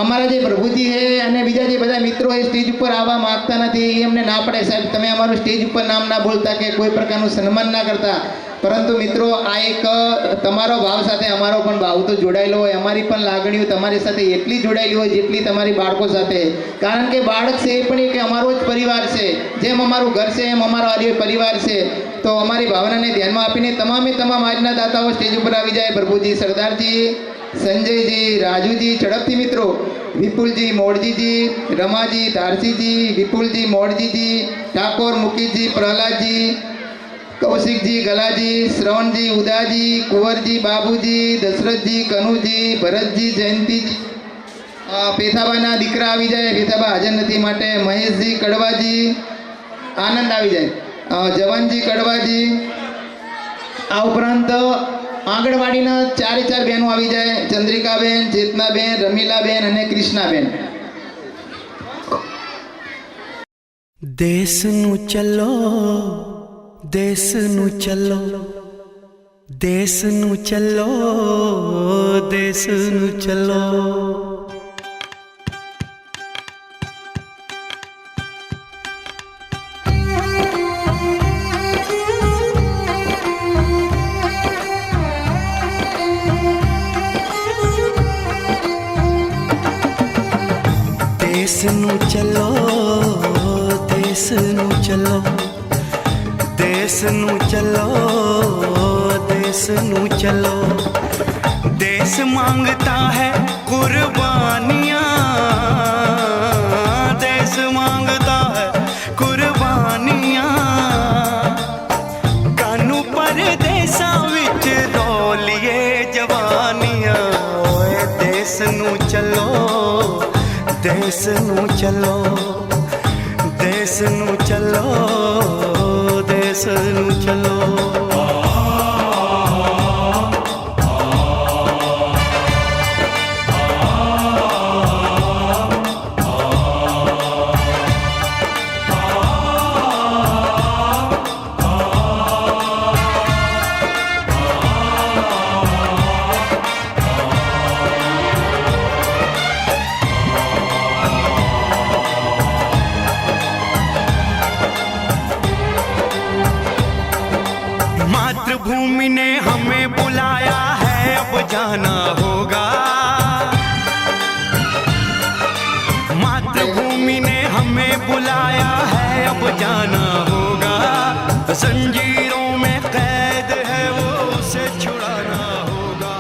અમારા જે પ્રભુજી છે અને બીજા જે બધા મિત્રો છે સ્ટેજ ઉપર આવવા માંગતા નથી, એ અમને ના પડે. સાહેબ, તમે અમારું સ્ટેજ ઉપર નામ ના બોલતા કે કોઈ પ્રકારનું સન્માન ના કરતા. પરંતુ મિત્રો, આ એક તમારો ભાવ સાથે અમારો પણ ભાવ તો જોડાયેલો હોય. અમારી પણ લાગણીઓ તમારી સાથે એટલી જોડાયેલી હોય જેટલી તમારી બાળકો સાથે. કારણ કે બાળક છે એ પણ એક અમારો જ પરિવાર છે. જેમ અમારું ઘર છે એમ અમારો આ પરિવાર છે. તો અમારી ભાવનાને ધ્યાનમાં આપીને તમામ આજના દાતાઓ સ્ટેજ ઉપર આવી જાય. પ્રભુજી, સરદારજી, સંજયજી, રાજુજી, ઝડપથી મિત્રો. વિપુલજી, મોડજીજી, રમાજી, ધારસીજી, વિપુલજી, મોડજીજી, ઠાકોર, મુકેશજી, પ્રહલાદજી, કૌશિકજી, ગલાજી, શ્રવણજી, ઉદાજી, કુંવરજી, બાબુજી, દશરથજી, કનુજી, ભરતજી, જયંતિજી, પેથાબાના દીકરા આવી જાય. પેથાબા હાજર નથી માટે મહેશજી, કડવાજી, આનંદ આવી જાય. જવાનજી, કડવાજી. આ ઉપરાંત આંગણવાડીના 4 બહેનો આવી જાય. ચંદ્રિકાબેન, ચેતનાબેન, રમીલાબેન અને કૃષ્ણાબેન. દેશનું ચલો, દેશનું ચલો, દેશનું ચલો, દેશનું ચલો. દેશનું ચલો, દેશનું ચલો, દેશનું ચલો, દેશનું ચલો. देश मांगता है कुर्बानियाँ, देश मांगता है कुर्बानियाँ. कानू पर देशा विच रोलिए जवानियाँ. ओए देशનું चलो, देशનું चलो, देशનું चलो, देशનું चलो. मातृभूमि ने हमें बुलाया है, अब जाना होगा. मातृभूमि ने हमें बुलाया है, अब जाना होगा. जंजीरों में कैद है वो, उसे छुड़ाना होगा.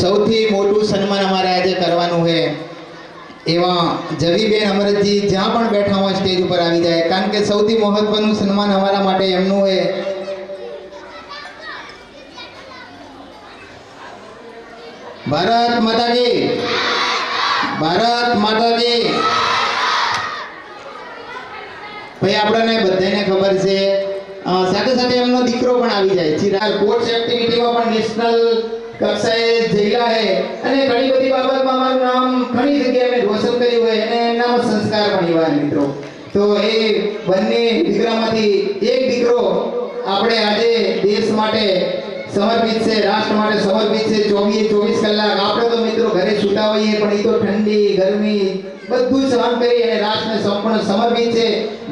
સૌથી મોટું સન્માન અમારે આજે કરવાનું છે. એવા જવીબેન અમરતજી જ્યાં પણ બેઠા હોય સ્ટેજ ઉપર આવી જાય, કારણ કે સૌથી મહત્વનું સન્માન અમારા માટે એમનું છે. ભારત માતા કી, ભારત માતા કી. ભાઈ, આપણને બધાને ખબર છે, સાથે સાથે એમનો દીકરો પણ આવી જાય. ચિરાગ સ્પોર્ટ્સ એક્ટિવિટીમાં પણ નેશનલ કક્ષાએ જઈલા છે અને ઘણી બધી બાબતમાં મારું નામ ઘણી જગ્યાએ મેં રોશન કર્યું હોય અને એમનામાં સંસ્કાર પણ એવા મિત્રો. તો એ બંને દીકરામાંથી એક દીકરો આપણે આજે દેશ માટે સમર્પિત છે, રાષ્ટ્ર માટે સમર્પિત છે. 24 કલાક આપણે તો મિત્રો ઘરે છૂટા હોઈએ, પણ એ તો ઠંડી, ગરમી, બધું સહન કરી અને રાષ્ટ્રને સંપૂર્ણ સમર્પિત છે,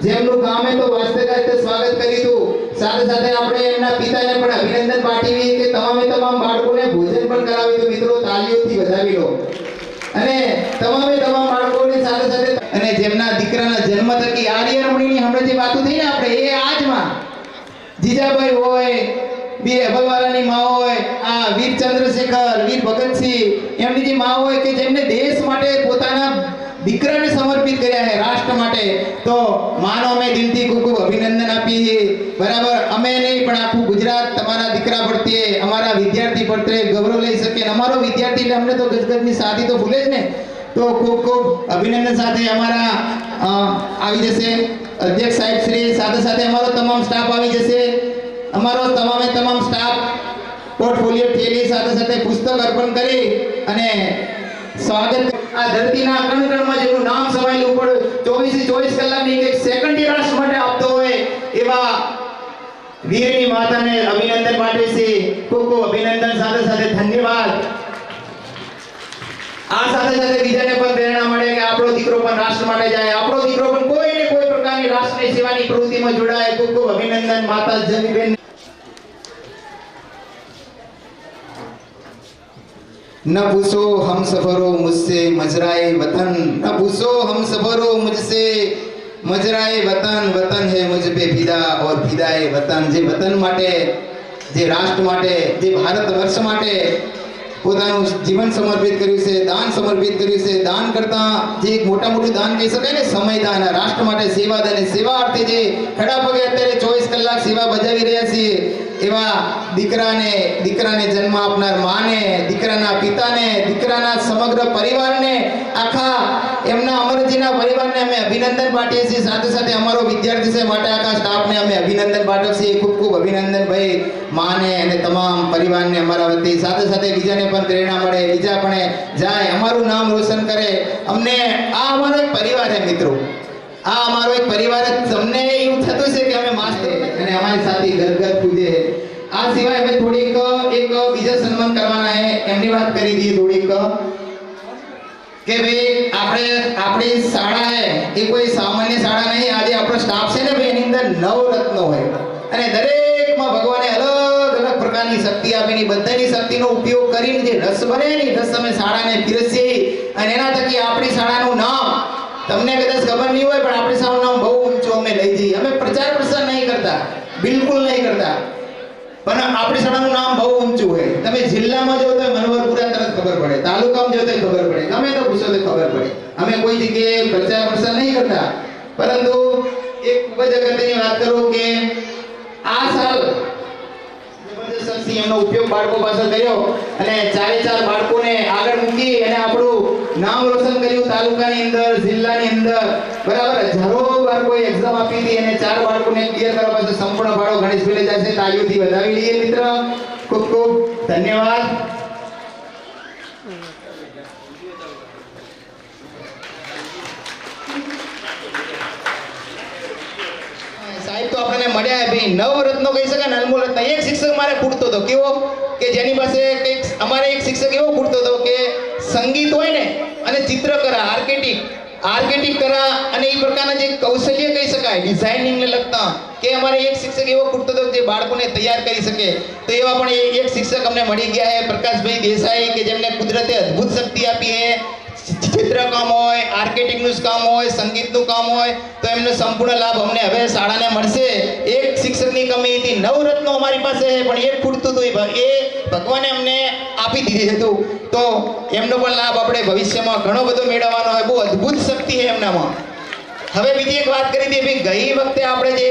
જેમનું કામે તો વાસ્તવિક સ્વાગત કર્યું. સાથે સાથે આપણે એમના પિતાને પણ અભિનંદન પાઠવી કે તમામ બાળકોને ભોજન પણ કરાવ્યું. મિત્રો તાળીઓથી વધાવી લો. અને તમામ બાળકોની સાથે સાથે અને જેમના દીકરાના જન્મ થકી આર્ય રમણીની હમણાં જે વાતો થઈ ને આપણે એ આજમાં જીજાભાઈ હોય, વીર અભલવાલાની માં હોય, આ વીર ચંદ્રશેખર, વીર ભગતસિંહ એમની જે માં હોય કે જેમને દેશ માટે પોતાના દીકરાને સમર્પિત કર્યા છે રાષ્ટ્ર માટે, તો માનો અમે દિલથી ખૂબ ખૂબ અભિનંદન આપીએ છીએ. બરાબર, અમે નહીં પણ આખું ગુજરાત તમારા દીકરા પ્રત્યે, અમારા વિદ્યાર્થી પ્રત્યે ગૌરવ લઈ શકે. અમારો વિદ્યાર્થી એટલે અમને તો ગજગજની સાથી તો ભૂલે જ ને. તો ખૂબ ખૂબ અભિનંદન સાથે અમારા આવી જશે અધ્યક્ષ સાહેબ શ્રી, સાથે સાથે અમારો તમામ સ્ટાફ આવી જશે. અમારો તમામ સ્ટાફ પોર્ટફોલિયો થેલી સાથે સાથે પુસ્તક અર્પણ કરી અને સ્વાગત. આ ધરતીના કણ કણમાં જેનું નામ સમાયેલું પણ 24 કલાકની એક સેકન્ડ રાષ્ટ્ર માટે આપતો હોય એવા વીરની માતાને અભિનંદન પાઠવે છે. ખૂબ ખૂબ અભિનંદન, સાથે સાથે ધન્યવાદ. આ સાથે સાથે બીજાને પણ પ્રેરણા મળે કે આપણો દીકરો પણ રાષ્ટ્ર માટે જાય, આપણો દીકરો પણ કોઈ ને કોઈ પ્રકારની રાષ્ટ્રની સેવાની પ્રવૃત્તિમાં જોડાય. ખૂબ ખૂબ અભિનંદન માતા જમીબેન. न पूछो हम सफरो मुझसे मजराए वतन, न पूछो हम सफरो मुझसे मजराए वतन, वतन है मुझ पे फिदा और फिदाए वतन. જે વતન માટે, જે રાષ્ટ્ર માટે, જે ભારત વર્ષ માટે પોતાનું જીવન સમર્પિત કર્યું છે, દાન સમર્પિત કર્યું છે. દાન કરતા જે એક મોટું દાન કહી શકાય ને, સમયદાન. રાષ્ટ્ર માટે સેવાદાન, સેવા અર્થે જે ખડા પગે અત્યારે 24 કલાક સેવા બજાવી રહ્યા છીએ એવા દીકરાને જન્મ આપનાર માને, દીકરાના પિતાને, દીકરાના સમગ્ર પરિવારને, આખા એમના અમરજીના પરિવારને અમે અભિનંદન પાઠવીએ છીએ. સાથે સાથે અમારો વિદ્યાર્થી છે માટે આખા સ્ટાફને અમે અભિનંદન પાઠવીએ છીએ. ખૂબ ખૂબ અભિનંદન ભાઈ, માને અને તમામ પરિવારને અમારા વતી. સાથે સાથે બીજાને પણ પ્રેરણા મળે, બીજા પણ જાય, અમારું નામ રોશન કરે. અમને આ અમારો એક પરિવાર છે મિત્રો, આ અમારો એક પરિવાર. તમને એવું થતું છે કે અમે માસ્ટર અને અમારી સાથે ઘર પૂજે. આ સિવાય અમે થોડીક એક બીજા સન્માન કરવાના છે, એમની વાત કરી દઈએ થોડીક કે ભાઈ આપણી શાળા છે એ કોઈ સામાન્ય શાળા નહીં. આજે આપણો સ્ટાફ છે ને ભાઈ, એની અંદર 9 રત્નો હોય અને દરેકમાં ભગવાને અલગ અલગ પ્રકારની શક્તિ આપેલી. બધાની શક્તિનો ઉપયોગ કરીને જે રસ બને ને રસ અમે શાળાને પીરસીએ અને એના થકી આપણી શાળાનું નામ તમને કદાચ ખબર નહીં હોય પણ આપણી શાળાનું નામ બહુ ઊંચું અમે લઈ જઈએ. અમે પ્રચાર પ્રસાર નહીં કરતા, બિલકુલ નહીં કરતા, પણ આપણી શાળાનું નામ બહુ ઊંચું હોય. તમે જિલ્લામાં જો તો મનવરપુરા તરત ખબર પડે, તાલુકામાં જો તો ખબર પડે, ગમે તો પૂછો તો ખબર પડે. અમે કોઈ જગ્યાએ પ્રચાર પ્રસાર નહીં કરતા. પરંતુ એક ખૂબ જ અગત્યની વાત કરું કે આ સાલ જબરદસ્ત એમનો ઉપયોગ બાળકો પાસે કર્યો અને 4 બાળકોને આગળ મૂકી અને આપણું નામ રોશન કર્યું તાલુકાની અંદર, જિલ્લાની અંદર. બરાબર, હજારો બાળકોએ એક્ઝામ આપી હતી અને 4 બાળકોને ક્લિયર કરવા પાસે સંપૂર્ણ ફાળો ગણેશભાઈ જાય છે. તાળીઓથી વધાવી લઈએ મિત્ર. ખૂબ ખૂબ ધન્યવાદ. સાહેબ તો આપણને મળ્યા ભાઈ, 9 રત્નો કહી શકાય ને, અનમોલ રત્ન. એક શિક્ષક મારે ખૂટતો હતો, કેવો કે જેની પાસે કંઈક અમારે એક શિક્ષક એવો ખૂટતો હતો કે સંગીત હોય ને અને ચિત્રકલા, આર્કિટેક્ટ કરા અને એ પ્રકારના જે કૌશલ્ય કહી શકાય ડિઝાઇનિંગને લગતા, કે અમારે એક શિક્ષક એવો ખૂટતો હતો જે બાળકોને તૈયાર કરી શકે. તો એવા પણ એક શિક્ષક અમને મળી ગયા છે, પ્રકાશભાઈ દેસાઈ, કે જેમને કુદરતે અદ્ભુત શક્તિ આપી છે. ચિત્રકામ હોય, આર્કિટેક્ટનું કામ હોય, સંગીતનું કામ હોય, તો એમનો સંપૂર્ણ લાભ અમને હવે શાળાને મળશે. એક શિક્ષકની કમી હતી, 9 રત્નો અમારી પાસે છે પણ એક ખૂટતું હતું, એ ભગવાને અમને આપી દીધી હતું. તો એમનો પણ લાભ આપણે ભવિષ્યમાં ઘણો બધો મેળવવાનો હોય. બહુ અદ્ભુત શક્તિ છે એમનામાં. હવે બીજી એક વાત કરી દઈએ ભાઈ, ગઈ વખતે આપણે જે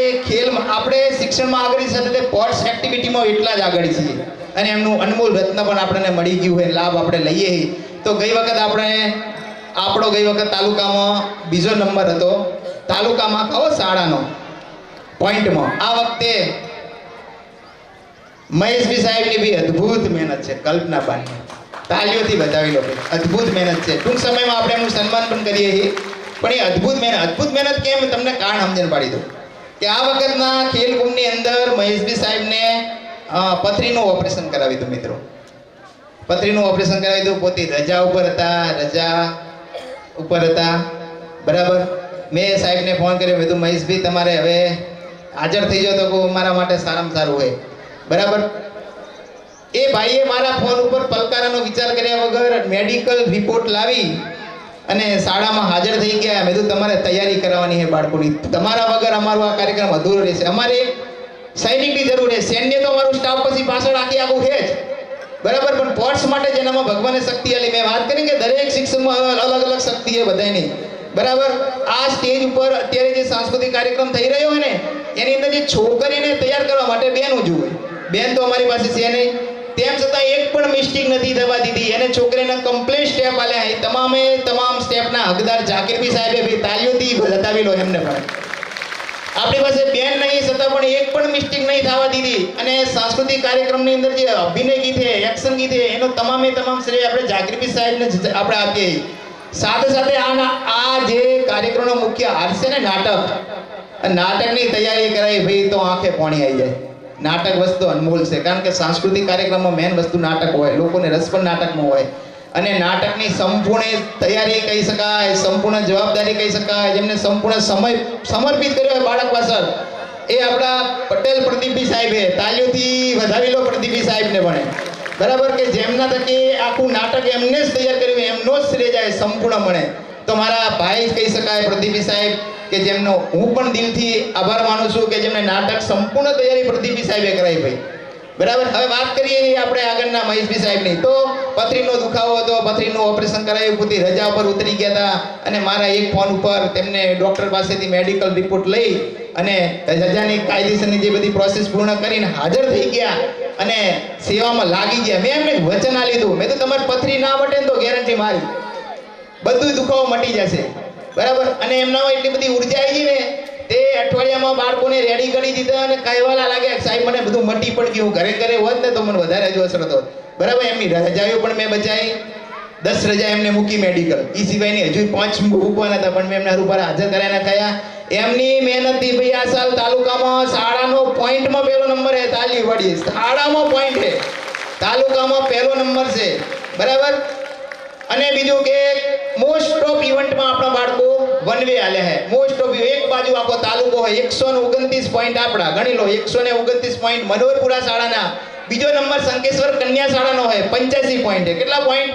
આપણે શિક્ષણમાં આગળ સાથે સ્પોર્ટ્સ એક્ટિવિટીમાં એટલા જ આગળ છીએ અને એમનું અનમોલ રત્ન પણ આપણને મળી ગયું હોય, લાભ આપણે લઈએ. તો ગઈ વખત આપણો ગઈ વખત તાલુકામાં બીજો નંબર હતો, તાલુકામાં કહો શાળાનો પોઈન્ટમાં. આ વખતે મહેશભાઈ સાહેબની બી અદ્ભુત મહેનત છે, કલ્પનાબાની. તાળીઓથી બતાવી લો, અદ્ભુત મહેનત છે. ટૂંક સમયમાં આપણે એમનું સન્માન પણ કરીએ છીએ. પણ એ અદ્ભુત મહેનત કેમ, તમને કારણ સમજણ પાડી દઉં કે આ વખતના ખેલકુંભની અંદર મહેશભાઈ સાહેબને પથરીનું ઓપરેશન કરાવી હતું મિત્રો. પથરીનું ઓપરેશન કરાવી હતું. પોતે રજા ઉપર હતા, રજા ઉપર હતા, બરાબર. મેં સાહેબને ફોન કર્યો, મેં કીધું મહેશભાઈ તમારે હવે હાજર થઈ જાઓ તો કહું મારા માટે સારામાં સારું હોય, બરાબર. એ ભાઈએ મારા ફોન ઉપર પલકારાનો વિચાર કર્યા વગર મેડિકલ રિપોર્ટ લાવી અને શાળામાં હાજર થઈ ગયા. મેં કીધું તમારે તૈયારી કરવાની છે બાળકોની, તમારા વગર અમારો આ કાર્યક્રમ અધૂરો રહેશે. અમારે સૈનિકની જરૂર છે. સૈન્ય તો અમારું સ્ટાફ પછી પાછળ આખું છે જ, બરાબર. પણ પોર્ટ્સ માટે જેનામાં ભગવાને શક્તિ આલી, મેં વાત કરી કે દરેક શિક્ષકમાં અલગ અલગ શક્તિ છે બધાની, બરાબર. આ સ્ટેજ ઉપર અત્યારે જે સાંસ્કૃતિક કાર્યક્રમ થઈ રહ્યો હોય ને એની અંદર જે છોકરીને તૈયાર કરવા માટે બેન જોઈએ. બેન તો અમારી પાસે છે નહીં, તેમ છતાં એક પણ મિસ્ટેક નથી થવા દીધી. એને છોકરીને કમ્પ્લીટ સ્ટેપ આલ્યા. એ તમામ સ્ટેપના હકદાર જાકીરભી સાહેબે ભાઈ તાલીઓથી બતાવી લો એમને પણ. આપણી પાસે બેન નહીં છતાં પણ એક પણ મિસ્ટેક નહીં થવા દીધી. અને સાંસ્કૃતિક કાર્યક્રમની અંદર જે અભિનય ગીત છે, એક્શન ગીત છે, એનો તમામ શ્રેય આપણે જાકીરભી સાહેબને આપણે આપીએ. સાથે સાથે આ જે કાર્યક્રમનો મુખ્ય હાર છે ને નાટકની તૈયારી કરાવી ભાઈ તો આંખે પાણી આવી જાય. નાટક વસ્તુ અનમોલ છે, કારણ કે સાંસ્કૃતિક કાર્યક્રમમાં મેન વસ્તુ નાટક હોય, લોકોને રસ પણ નાટકમાં હોય. અને નાટકની સંપૂર્ણ તૈયારી કહી શકાય, સંપૂર્ણ જવાબદારી કહી શકાય, જેમને સંપૂર્ણ સમય સમર્પિત કર્યો હોય બાળક પાછળ, એ આપણા પટેલ પ્રદીપભાઈ સાહેબે. તાલીઓથી વધાવી લો પ્રદીપભાઈ સાહેબને પણ, બરાબર. કે જેમના થકી આખું નાટક એમને જ તૈયાર કર્યું, એમનો જ શ્રેય જાય સંપૂર્ણપણે. તો મારા ભાઈ કહી શકાય પ્રદીપભાઈ સાહેબ, કે જેમનો હું પણ દિલથી આભાર માનું છું કે જેમને નાટક સંપૂર્ણ તૈયારી પ્રદીપભાઈ સાહેબે કરાવી ભાઈ, બરાબર. હવે વાત કરીએ આપણે આગળના મહેશભાઈ સાહેબની. તો પથરીનો દુખાવો હતો, પથરીનું ઓપરેશન કરાવ્યું, પૂરી રજા ઉપર ઉતરી ગયા હતા. અને મારા એક ફોન ઉપર તેમને ડૉક્ટર પાસેથી મેડિકલ રિપોર્ટ લઈ અને રજાની કાયદેસરની જે બધી પ્રોસેસ પૂર્ણ કરીને હાજર થઈ ગયા અને સેવામાં લાગી ગયા. મેં એમને વચન આ લીધું, મેં તો તમારી પથરી ના મટે ને તો ગેરંટી મારી બધું દુખાવો મટી જશે, બરાબર. અને એમનામાં એટલી બધી ઉર્જા આવી ગઈ ને તે અઠવાડિયામાં બાળકોને રેડી કરી દીધા અને કહેવાલા લાગ્યા સાહેબ મને બધું મટી પડી ગયું. ઘરે હોત ને તો મને વધારે જ અસર હતો, બરાબર. એમની રજાઓ પણ મેં બચાવી, 10 રજા એમને મૂકી મેડિકલ. એ સિવાયની હજુ 5 મૂકવાના હતા પણ મેં એમના ઉપર હાજર કર્યા કયા. એમની મહેનતથી ભાઈ આ સાલ તાલુકામાં શાળાનો પોઈન્ટમાં પહેલો નંબર છે. તાલી વળી શાળામાં પોઈન્ટ છે, તાલુકામાં પહેલો નંબર છે, બરાબર. અને બીજું કે મોસ્ટ ઓફ ઇવેન્ટમાં આપણા બાળકો વન વે હાલ્યા છે. મોસ્ટ ઓફ એક બાજુ આખો તાલુકો હોય 129 પોઈન્ટ આપણા ગણી લો, 129 પોઈન્ટ મનોહરપુરા શાળાના. બીજો નંબર શંકેશ્વર કન્યા શાળાનો હોય 85 પોઈન્ટ. કેટલા પોઈન્ટ,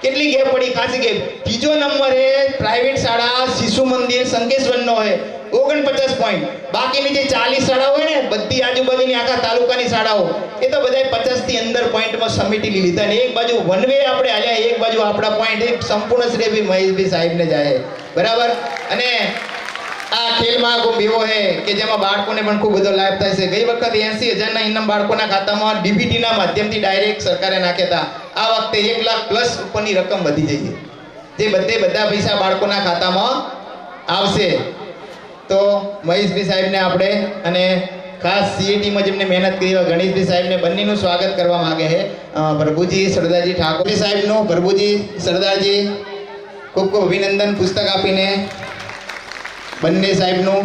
કેટલી ગેપ પડી, ખાસી ગેપ. ત્રીજો નંબર એ પ્રાઇવેટ શાળા શિશુ મંદિર શંકેશ્વરનો હોય 49 પોઈન્ટ. બાકીની જે 40 શાળાઓ હોય ને બધી આજુબાજુની આખા તાલુકાની શાળાઓ એ તો બધાય 50 થી અંદર પોઈન્ટમાં સમેટી લીધા. અને એક બાજુ વન વે આપણે હાલ્યા, એક બાજુ આપણા પોઈન્ટ. એ સંપૂર્ણ શ્રેય બી મહેશભાઈ સાહેબને જાય, બરાબર. અને આ ખેલ મહાકુંભ એવો છે કે જેમાં બાળકોને પણ ખૂબ બધો લાભ થાય છે. ગઈ વખત 80,000ના ઇનામ બાળકોના ખાતામાં ડીબીટીના માધ્યમથી ડાયરેક્ટ સરકારે નાખ્યા હતા. આ વખતે 1 લાખ પ્લસ ઉપરની રકમ વધી જઈએ, જે બધા પૈસા બાળકોના ખાતામાં આવશે. તો મહેશભાઈ સાહેબને આપણે અને ખાસ સીએટીમાં જેમને મહેનત કરી હોય ગણેશભાઈ સાહેબને બંનેનું સ્વાગત કરવા માંગે છે. પ્રભુજી સરદારજી ઠાકોર સાહેબનું, પ્રભુજી સરદારજી ખૂબ ખૂબ અભિનંદન પુસ્તક આપીને બંને સાહેબનું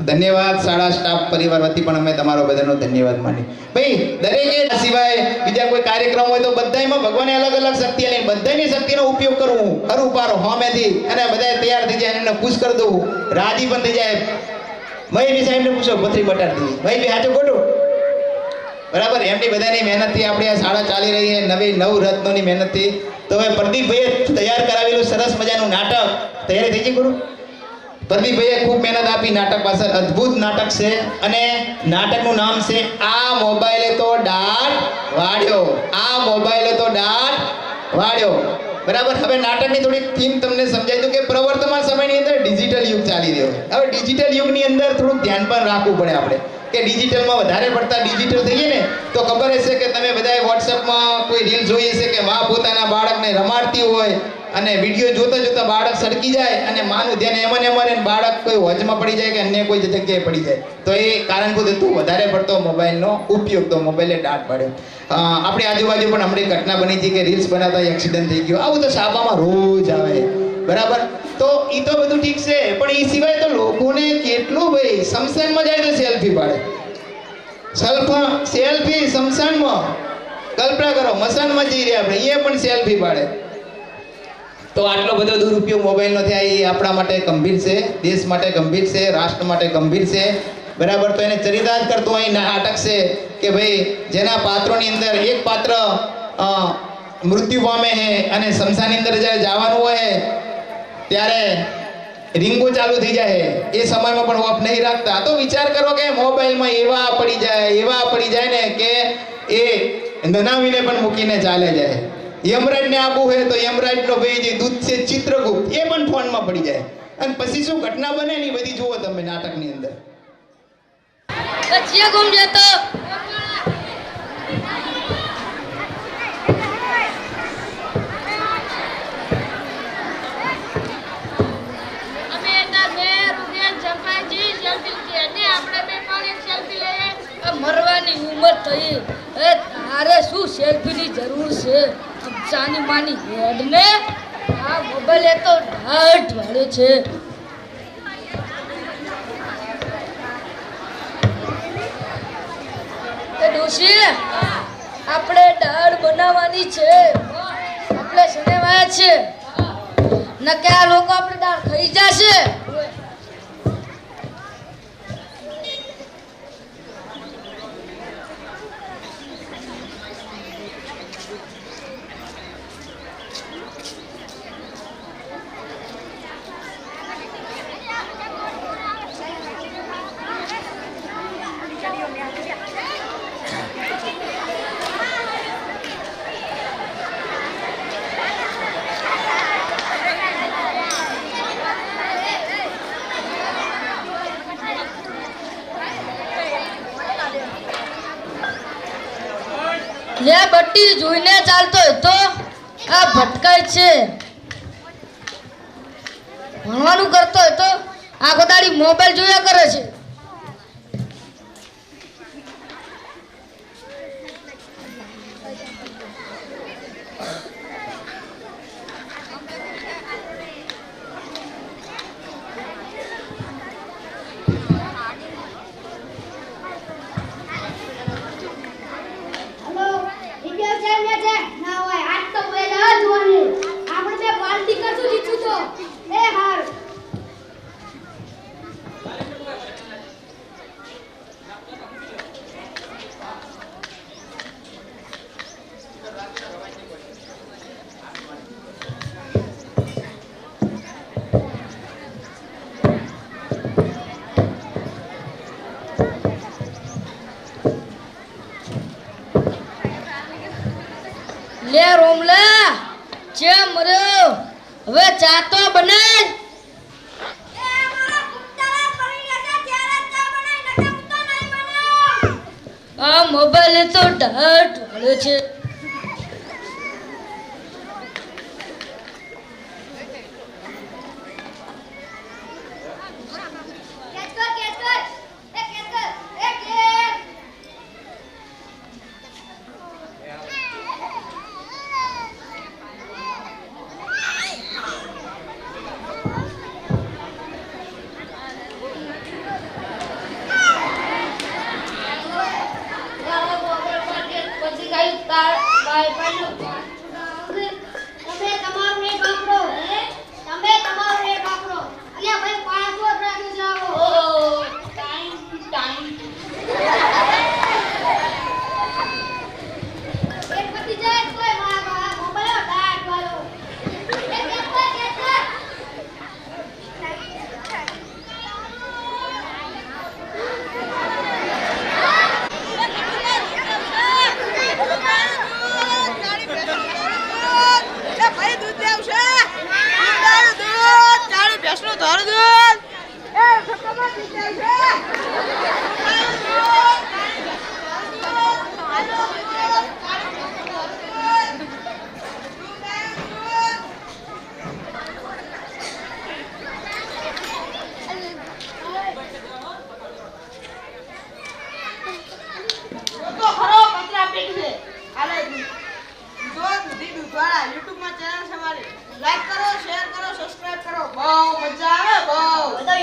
ધન્યવાદ. શાળા સ્ટાફ પરિવાર વતી પણ અમે તમારો બધાનો ધન્યવાદ માની. ભાઈ દરેકે સિવાય બીજા કોઈ કાર્યક્રમ હોય તો બધાયમાં ભગવાને અલગ અલગ શક્તિ આલી, બધાની શક્તિનો ઉપયોગ કરવું. હરું પારો હોમેથી અને બધા તૈયાર થઈ જાય એમને ખુશ કરી દઉં, રાજી પણ થઈ જાય. મહેશભાઈ સાહેબને પૂછો પથરી બટાડતી મહેશભાઈ સાચું ખોટું, બરાબર. એમની બધાની મહેનતથી આપણી આ શાળા ચાલી રહી છે, નવ રત્નોની મહેનતથી. તો હવે પ્રદીપભાઈએ તૈયાર કરાવેલું સરસ મજાનું નાટક તૈયારી થઈ ગઈ ગુરુ. પ્રદીપભાઈએ ખૂબ મહેનત આપી નાટક પાછળ. અદ્ભુત નાટક છે અને નાટકનું નામ છે આ મોબાઈલે તો દાટ વાળ્યો. આ મોબાઈલે તો દાટ વાળ્યો, બરાબર. હવે નાટકની થોડી થીમ તમને સમજાવી દઉં કે પ્રવર્તમાન સમયની અંદર ડિજિટલ યુગ ચાલી રહ્યો છે. હવે ડિજિટલ યુગની અંદર થોડુંક ધ્યાન પણ રાખવું પડે આપણે કે ડિજિટલમાં વધારે પડતા ડિજિટલ થઈએ ને તો ખબર હશે કે તમે બધાએ વોટ્સએપમાં કોઈ રીલ જોઈ હશે કે માં પોતાના બાળકને રમાડતી હોય અને વિડીયો જોતા જોતા બાળક સડકી જાય અને માનું ધ્યાન એમાં ને બાળક કોઈ હોજમાં પડી જાય કે અન્ય કોઈ જગ્યાએ પડી જાય. તો એ કારણભૂત હતું વધારે પડતો મોબાઈલનો ઉપયોગ. તો મોબાઈલે દાટ પાડ્યો. આપણી આજુબાજુ પણ હમણાં ઘટના બની હતી કે રીલ્સ બનાવતા એક્સિડન્ટ થઈ ગયો. આવું તો છાપામાં રોજ આવે, બરાબર. તો એ તો બધું ઠીક છે પણ એ સિવાય તો લોકોને કેટલું ભાઈ શમશાનમાં જાય તો સેલ્ફી પાડે. સેલ્ફી શમશાનમાં, કલ્પના કરો મશાનમાં જઈ રહ્યા આપણે, એ પણ સેલ્ફી પાડે. તો આટલો બધો દુરુપયોગ મોબાઈલનો થાય એ આપણા માટે ગંભીર છે, દેશ માટે ગંભીર છે, રાષ્ટ્ર માટે ગંભીર છે, બરાબર. તો એને ચરિતાર્થ કરતું અહીં નાટક છે કે ભાઈ જેના પાત્રોની અંદર એક પાત્ર મૃત્યુ પામે છે અને શમશાનની અંદર જ્યારે જવાનું હોય ત્યારે રીંગો ચાલુ થઈ જાય, એ સમયમાં પણ ઓફ નહીં રાખતા. તો વિચાર કરો કે મોબાઈલમાં એવા પડી જાય ને કે એ નનાવીને પણ મૂકીને ચાલે જાય. યમરાજને આપવું હોય તો યમરાજનો ભાઈ જે દૂત છે ચિત્રગુપ્ત, એ પણ ફોનમાં પડી જાય. અને પછી શું ઘટના બને ને બધી જુઓ તમે નાટકની અંદર. बच्चियाँ घूम जाता મરવાની ઉંમર થઈ, તારે શું સેલ્ફીની જરૂર છે? ચાની માની હેડ ને આ મોબાઈલ એ તો ઢાટ વાળ્યો છે. ડોશી, આપણે દાળ બનાવવાની છે, આપણે શનિવાર છે, નકે આ લોકો આપણે દાળ ખાઈ જશે. લે બટ્ટી જોઈને ચાલતો હતો, આ ભટકાય છે. ભણવાનું કરતો હતો, આખો દાડી મોબાઈલ જોયા કરે છે. લે રોમલા, જે મર્યો, હવે ચા તો બનાય. આ મોબાઈલ તો ઢાટ વાળ્યો છે.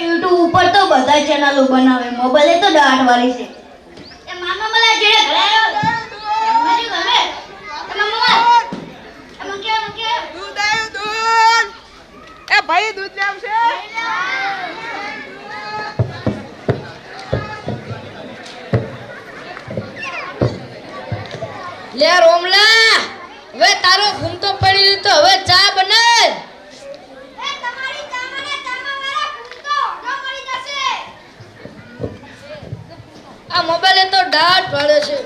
YouTube ઉપર તો બધા ચેનલો બનાવે, મોબાઈલ તો દાટ વાળી છે. એ મામા मला જેડે ઘરે આવ્યો મને ગમે. એ મામા એ મંકે દૂધ આવ્યું દૂધ. ભાઈ દૂધ લાવશે. લે રોમલા, હવે તારો ઘૂમ તો પડી રહ્યો તો હવે ચા બનાય. આ મોબાઈલે તો દાટ પાડે છે.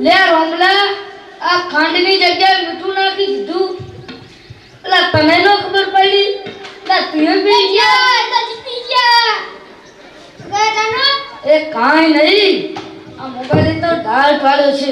લે રોમલા, આ ખાંડની જગ્યાએ મીઠું નાખી દીધું. એટલે તને નો ખબર પડી? તું પી ગયા જીતી ગયા. એ કાંઈ નહીં, આ મોબાઈલ તો ડાળ પાડ્યો છે.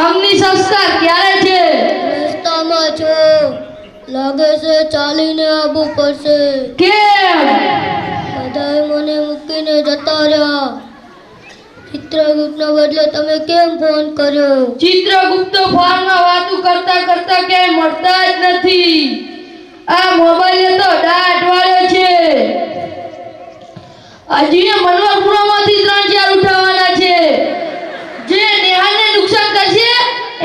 અમની સંસ્કાર ક્યારે છે? રસ્તામાં છો, લાગે છે ચાલીને આવવું પડશે. કેમ? બધાએ મને મૂકીને જતા રહ્યા. ચિત્રગુપ્તના બદલે તમે કેમ ફોન કર્યો? ચિત્રગુપ્ત ફોનમાં વાતું કરતા કરતા ક્યાંય મળતા જ નથી. આ મોબાઈલ તો દાટ વાળ્યો છે. હજીને મનોરપુરામાંથી 3-4 ઉઠાવવાના છે. જે નેહાને નુકસાન કરશે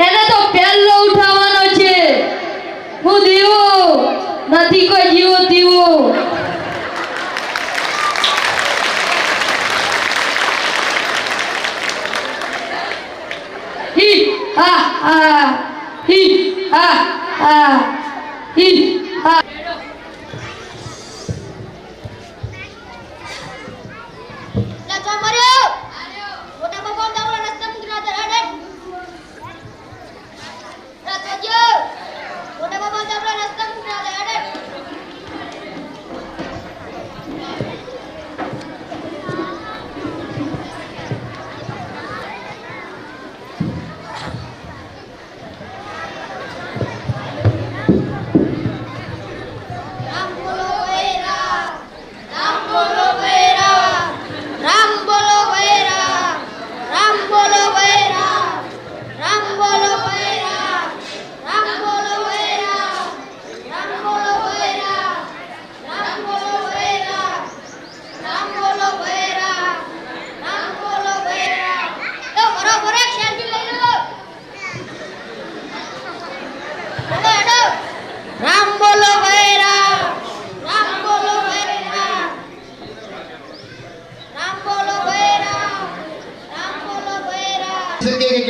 એને તો પહેલો ઉઠાવવાનો છે. હું દેવો નથી, કોઈ જીવો દીવો. હી હા હા, હી હા હા, હી હા.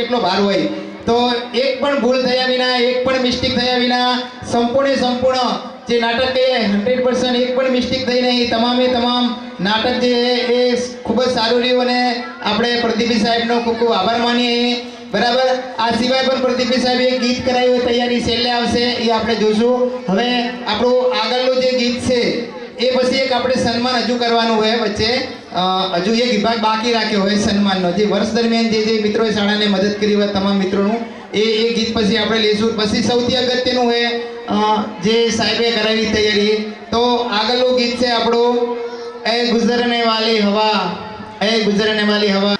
કેટલો ભાર હોય, તો એક પણ ભૂલ થયા વિના, એક પણ મિસ્ટેક થયા વિના સંપૂર્ણ જે નાટક છે 100% એક પણ મિસ્ટેક થઈ નહીં, તમામે તમામ નાટક જે એ ખૂબ જ સારું રહ્યું અને આપણે પ્રદીપી સાહેબનો ખૂબ ખૂબ આભાર માનીએ. બરાબર. આ સિવાય પણ પ્રદીપી સાહેબે એક ગીત કરાયું, તૈયારી છેલ્લે આવશે, એ આપણે જોશું. હવે આપણું આગળનું જે ગીત છે એ પછી એક આપણે સન્માન હજુ કરવાનું હોય વચ્ચે, હજુ એક વિભાગ બાકી રાખ્યો હોય સન્માનનો, જે વર્ષ દરમિયાન જે મિત્રોએ શાળાને મદદ કરી હોય તમામ મિત્રોનું એ ગીત પછી આપણે લઈશું. પછી સૌથી અગત્યનું હોય જે સાહેબે કરાવી તૈયારી, તો આગળનું ગીત છે આપણું એ ગુજરને વાલી હવા, એ ગુજરને વાલી હવા.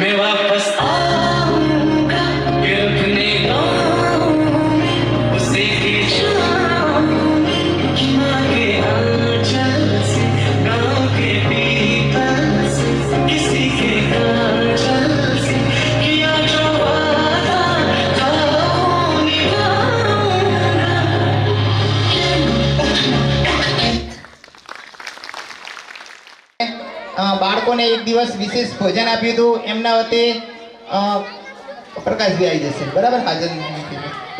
मैं वापस आऊंगा ये अपने गाँव में, उसे की छाँव में, माँ के आंचल से, गाँव के पीपल से, किसी के कांचल से, किया जो वादा था वो निभाऊंगा. બાળકોને એક દિવસ વિશેષ ભોજન આપ્યું હતું, એમના વતી પ્રકાશભાઈ આવી જશે. બરાબર. હાજર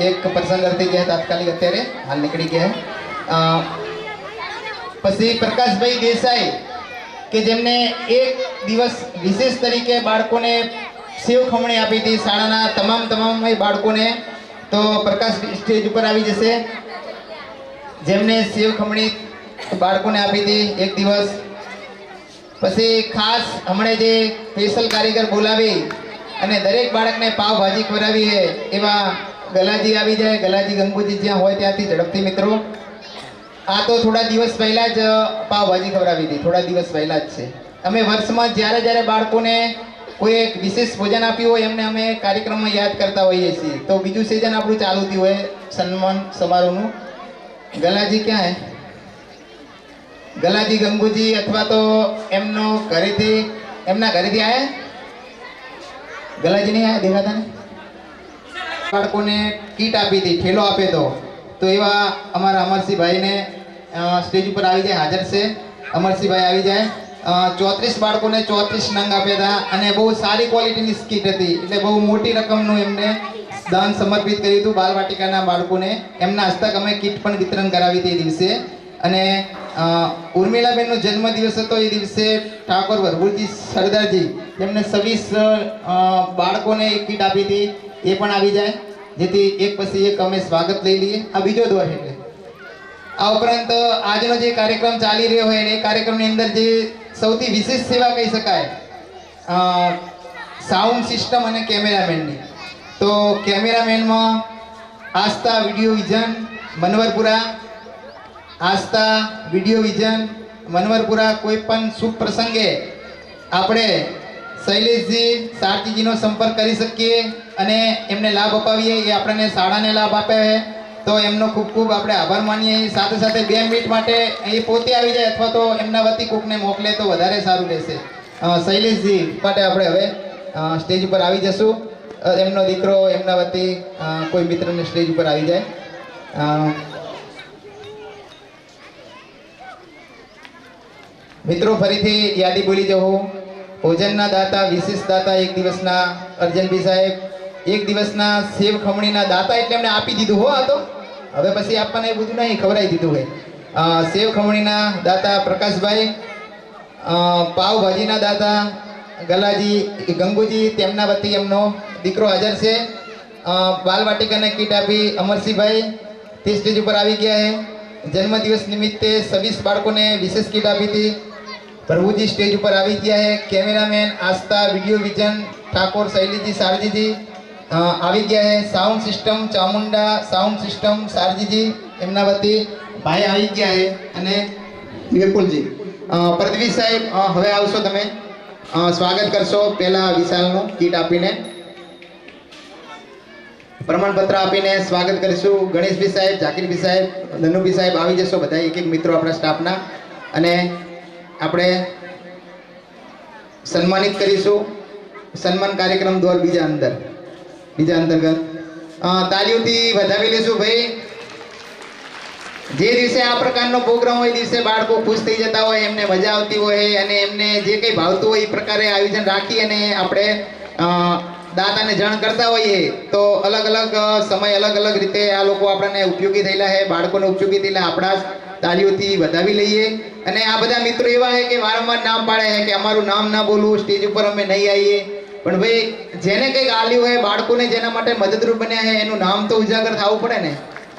એક પ્રસંગ થઈ ગયા તાત્કાલિક, અત્યારે હાલ નીકળી ગયા. પછી પ્રકાશભાઈ દેસાઈ કે જેમને એક દિવસ વિશેષ તરીકે બાળકોને સેવ ખમણી આપી હતી શાળાના તમામ બાળકોને, તો પ્રકાશ સ્ટેજ ઉપર આવી જશે, જેમને સેવ ખમણી બાળકોને આપી હતી એક દિવસ. પછી ખાસ હમણે જે સ્પેશિયલ કારીગર બોલાવી અને દરેક બાળકને પાવભાજી ખવડાવી છે એવા ગલાજી આવી જાય. ગલાજી ગંગુજી જ્યાં હોય ત્યાંથી ઝડપથી મિત્રો. આ તો થોડા દિવસ પહેલાં જ પાવભાજી ખવડાવી હતી, થોડા દિવસ પહેલાં જ છે. અમે વર્ષમાં જ્યારે બાળકોને કોઈ એક વિશેષ ભોજન આપ્યું હોય એમને અમે કાર્યક્રમમાં યાદ કરતા હોઈએ છીએ. તો બીજું સિઝન આપણું ચાલુ થયું હોય સન્માન સમારોહનું. ગલાજી ક્યાં હે? ગલાજી ગંગુજી અથવા તો એમનો ઘરેથી, એમના ઘરેથી આયા? ગલાજી નહીં આયા? દેખાતા ને? બાળકોને કીટ આપી હતી, ઠેલો આપ્યો તો એવા અમારા અમરસિંહભાઈને સ્ટેજ ઉપર આવી જાય, હાજર છે. અમરસિંહભાઈ આવી જાય. 34 બાળકોને 34 નંગ આપ્યા હતા અને બહુ સારી ક્વોલિટીની કીટ હતી, એટલે બહુ મોટી રકમનું એમને દાન સમર્પિત કર્યું હતું બાલવાટિકાના બાળકોને. એમના હસ્તક અમે કીટ પણ વિતરણ કરાવી હતી એ દિવસે. અને ઉર્મિલાબેનનો જન્મદિવસ હતો એ દિવસે ઠાકોર વરભુજી સરદારજી તેમને 26 બાળકોને એક કીટ આપી હતી, એ પણ આવી જાય જેથી એક પછી એક અમે સ્વાગત લઈ લઈએ. આ બીજો દોર એટલે આ ઉપરાંત આજનો જે કાર્યક્રમ ચાલી રહ્યો હોય એ કાર્યક્રમની અંદર જે સૌથી વિશેષ સેવા કહી શકાય સાઉન્ડ સિસ્ટમ અને કેમેરામેનની. તો કેમેરામેનમાં આસ્થા વિડીયો વિઝન મનવરપુરા, આસ્થા વિડીયો વિઝન મનવરપુરા. કોઈ પણ શુભ પ્રસંગે આપણે શૈલેષજી સારથીજીનો સંપર્ક કરી શકીએ અને એમને લાભ અપાવીએ. એ આપણને શાળાને લાભ આપે છે તો એમનો ખૂબ ખૂબ આપણે આભાર માનીએ. સાથે સાથે 2 મિનિટ માટે એ પોતે આવી જાય અથવા તો એમના વતી કોકને મોકલે તો વધારે સારું રહેશે. શૈલેષજી માટે આપણે હવે સ્ટેજ ઉપર આવી જશું. એમનો દીકરો એમના વતી કોઈ મિત્રને સ્ટેજ ઉપર આવી જાય. મિત્રો ફરીથી યાદી બોલી જવું. ભોજનના દાતા વિશેષ દાતા એક દિવસના અર્જનભાઈ સાહેબ, એક દિવસના સેવ ખમણીના દાતા એટલે એમને આપી દીધું હો. આ તો હવે પછી આપવાને એ બધું નહીં, ખવડાવી દીધું હોય. સેવ ખમણીના દાતા પ્રકાશભાઈ, પાવભાજીના દાતા ગલાજી ગંગુજી તેમના વતી એમનો દીકરો હાજર છે. બાલવાટિકાને કીટ આપી અમરસિંહભાઈ તે સ્ટેજ ઉપર આવી ગયા છે. જન્મદિવસ નિમિત્તે 26 બાળકોને વિશેષ કીટ આપી હતી. પ્રભુજી સ્ટેજ ઉપર આવી ગયા છે. Cameraman Aastha video vision Thakor શૈલીજી સારજીજી આવી ગયા છે. Sound system Chamunda sound system સારજીજી એમના વતી ભાઈ આવી ગયા છે. અને વિપુલજી પ્રદવીશ સાહેબ હવે આવશો, તમે સ્વાગત કરશો પહેલા વિશાલનું કીટ આપીને, પ્રમાણપત્ર આપીને સ્વાગત કરીશું. ગણેશભાઈ સાહેબ, ઝાકીરભાઈ સાહેબ, ધનુભાઈ સાહેબ આવી જશો બધા એક એક મિત્રો આપણા સ્ટાફના અને આપણે સન્માનિત કરીશું. સન્માન કાર્યક્રમ દોર બીજા અંતર્ગત તાલીઓથી વધાવી લેશું. ભાઈ જે દિવસે આ પ્રકારનો પ્રોગ્રામ હોય દિવસે બાળકો ખુશ થઈ જતા હોય, એમને મજા આવતી હોય અને એમને જે કંઈ ભાવતું હોય એ પ્રકારે આયોજન રાખી અને આપણે દાતાને જાણ કરતા હોઈએ તો અલગ અલગ સમય અલગ અલગ રીતે આ લોકો આપણને ઉપયોગી થયેલા છે, બાળકોને ઉપયોગી થયેલા આપણા જ તાલીઓથી વધાવી લઈએ. અને આ બધા મિત્રો એવા છે કે વારંવાર નામ પાડે છે કે અમારું નામ ના બોલવું, સ્ટેજ ઉપર અમે નહીં આવીએ, પણ ભાઈ જેને કંઈક આલ્યું હોય બાળકોને જેના માટે મદદરૂપ બન્યા છે એનું નામ તો ઉજાગર થવું પડે ને,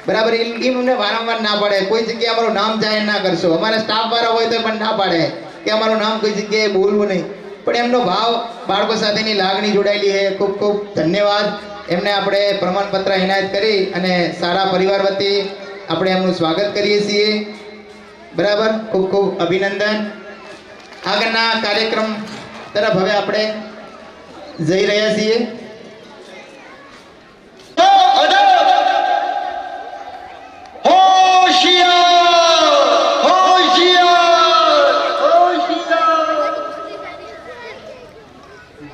બરાબર. એમને વારંવાર ના પાડે, કોઈ જગ્યાએ અમારું નામ જાહેર ના કરશો. અમારા સ્ટાફ વાળા હોય તો પણ ના પાડે કે અમારું નામ કોઈ જગ્યાએ બોલવું નહીં, પણ એમનો ભાવ બાળકો સાથેની લાગણી જોડાયેલી છે. ખૂબ ખૂબ ધન્યવાદ. એમને આપણે પ્રમાણપત્ર એનાયત કરી અને સારા પરિવાર વતી આપણે એમનું સ્વાગત કરીએ છીએ, બરાબર. ખૂબ ખૂબ અભિનંદન. આગળના કાર્યક્રમ તરફ હવે આપણે જઈ રહ્યા છીએ.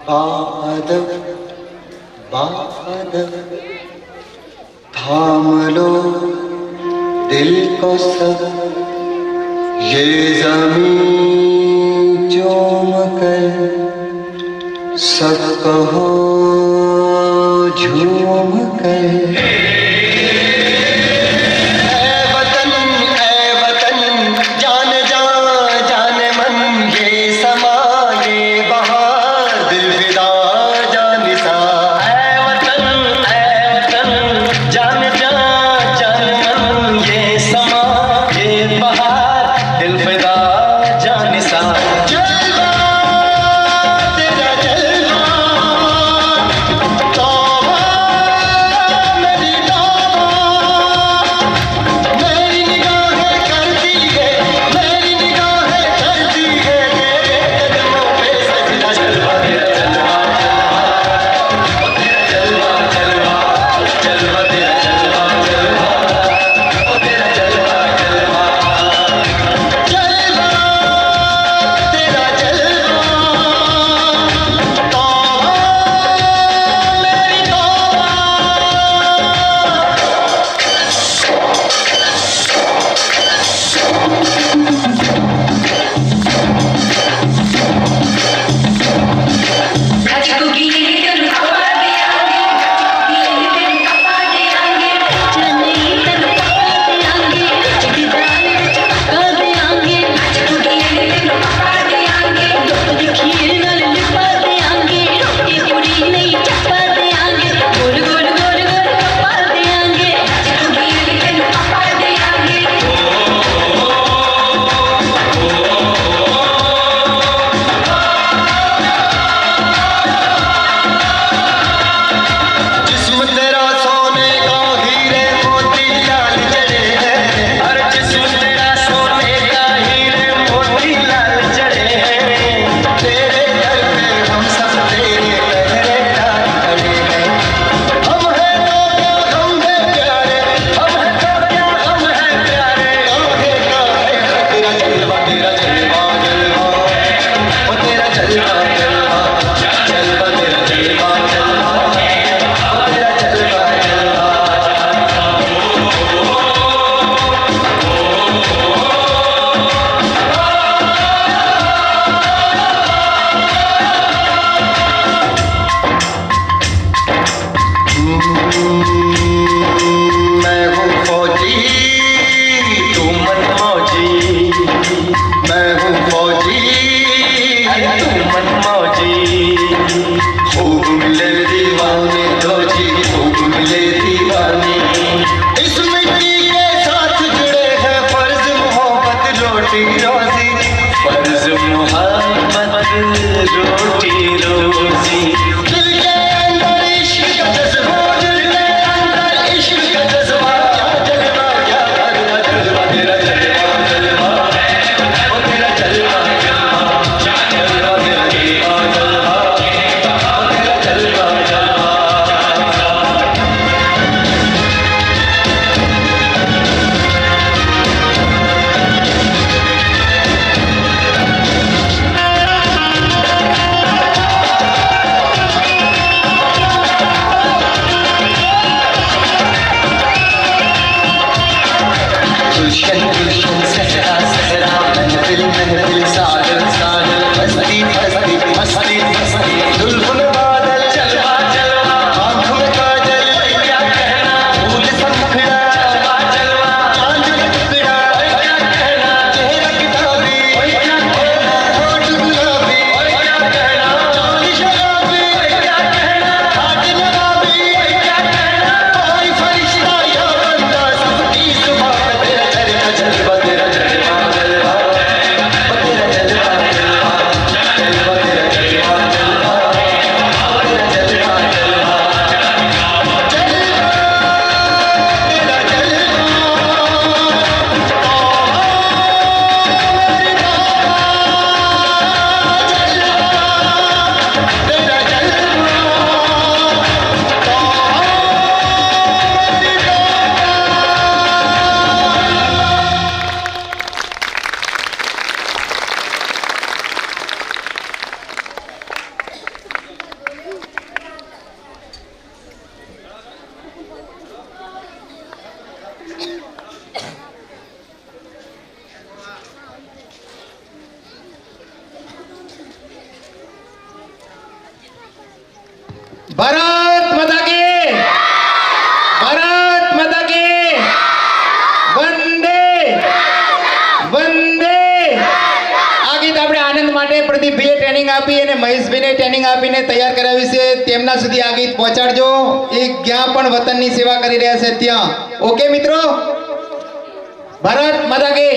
बादल बादल थाम लो दिल को सब, ये ज़मीं चूम कर सब कहो झूम कर, આપી અને મહેશભાઈને ટ્રેનિંગ આપીને તૈયાર કરાવી છે તેમના સુધી આ ગીત પહોંચાડજો. એ જ્યાં પણ વતનની સેવા કરી રહ્યા છે ત્યાં. ઓકે મિત્રો, ભારત માતા કી.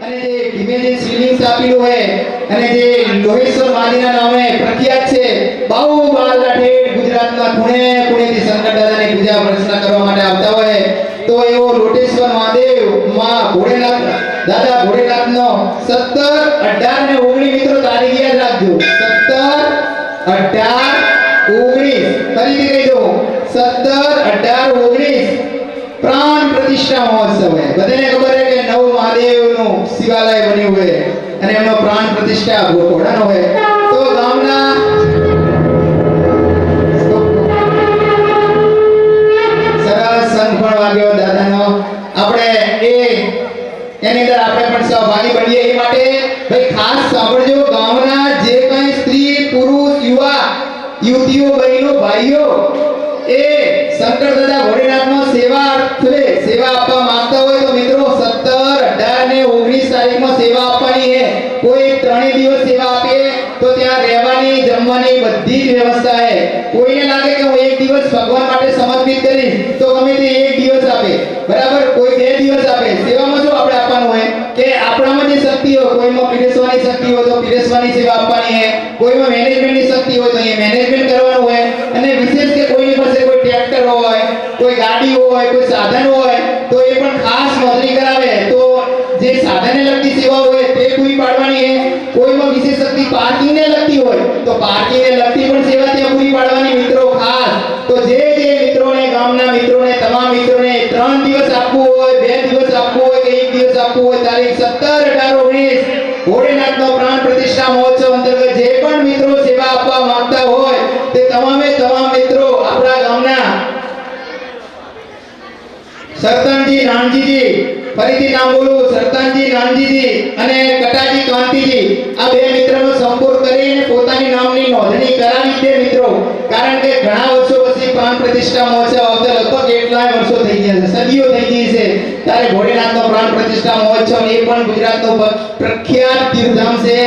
અને જે ભીમે જે શિવલિંગ સ્થાપેલું હોય અને જે લોહેશ્વર વાદીના નામે પ્રખ્યાત છે, બહુ બહાર ઠેઠ ગુજરાતના ખૂણે ખૂણેથી શંકર દાદાની પૂજા અર્ચના કરવા માટે આવતા હોય તો એવો લોટેશ્વર મહાદેવ માં ભોળેનાથ દાદા ભોળેનાથનો 17, 18 ને 19 મિત્રો તારીખ યાદ રાખજો. 17, 18, 19 ફરીથી કહી દઉં, 17, 18, 19 प्राण प्रतिष्ठा महोत्सव है. बधाने खबर है कि नव महादेव નું શિવાલય બન્યું હોય અને એમનો પ્રાણ પ્રતિષ્ઠા ઘોડાનો હોય તો ગામના સરસ સંઘ પણ વાગ્યો દાદાનો. આપણે એની અંદર આપણે પણ સહભાગી બનીએ એ માટે ભાઈ ખાસ સાંભળજો. ગામના જે કંઈ સ્ત્રી પુરુષ યુવા યુવતીઓ બહેનો ભાઈઓ એ શંકર દાદા ભોળેનાથનો સેવાર્થે સેવા આપવા માંગતા હોય તો મિત્રો 17, 18 ને 19 તારીખમાં સેવા આપવાની છે. કોઈ 3 દિવસ સેવા આપીએ તો ત્યાં રહેવાની જમવાની બધી જ વ્યવસ્થા છે. કોઈને લાગે કે હું એક દિવસ ભગવાન માટે સમર્પિત કરીશ તો ગમે તે એક દિવસ આપે, બરાબર. કોઈ 2 દિવસ આપે. સેવામાં શું આપણે આપવાનું હોય કે આપણામાં જે શક્તિ હોય, કોઈમાં પીરસવાની શક્તિ હોય તો પીરસવાની સેવા આપવાની છે, કોઈમાં મેનેજમેન્ટની શક્તિ હોય તો એ મેનેજમેન્ટ કરવાનું હોય. અને વિશેષ કે કોઈની પાસે કોઈ ટ્રેક્ટર હોય, કોઈ ગાડી હોય, કોઈ સાધન હોય તો એ પણ ખાસ નોંધણી કરાવે તો જે સાધનને લગતી સેવા હોય તે પૂરી પાડવાની છે. કોઈમાં વિશેષ શક્તિ પાર્કિંગને લગતી હોય તો પાર્કિંગને લગતી પણ સેવા ત્યાં પૂરી પાડવાની મિત્રો ખાસ. તો જે મિત્રોને ગામના મિત્રોને તમામ મિત્રોને 3 દિવસ આપવું હોય, 2 દિવસ આપવું હોય કે 1 દિવસ આપવું હોય, તારીખ 17, 18, 19 ભોળેનાથનો પ્રાણ પ્રતિષ્ઠા મહોત્સવ અંતર્ગત જે પણ મિત્રો સેવા આપવા માંગતા હોય તે તમામે તમામ મિત્રો આપણા ગામના સરતાનજી નાનજીજી, ફરીથી નામ બોલું, સરતાનજી નાનજીજી અને કટાજી કાંતિજી, આ 2 મિત્રનો સંપર્ક કરીને પોતાની નામની નોંધણી કરાવી દે મિત્રો. કારણ કે ઘણા વર્ષો પછી પ્રાણ પ્રતિષ્ઠા મહોત્સવ આવતો લગભગ કેટલાય વર્ષો થઈ ગયા છે, સદીઓ થઈ ગઈ છે. ત્યારે ભોળેનાથનો પ્રાણ પ્રતિષ્ઠા મહોત્સવ એ પણ ગુજરાતનો પ્રખ્યાત તીર્થધામ છે.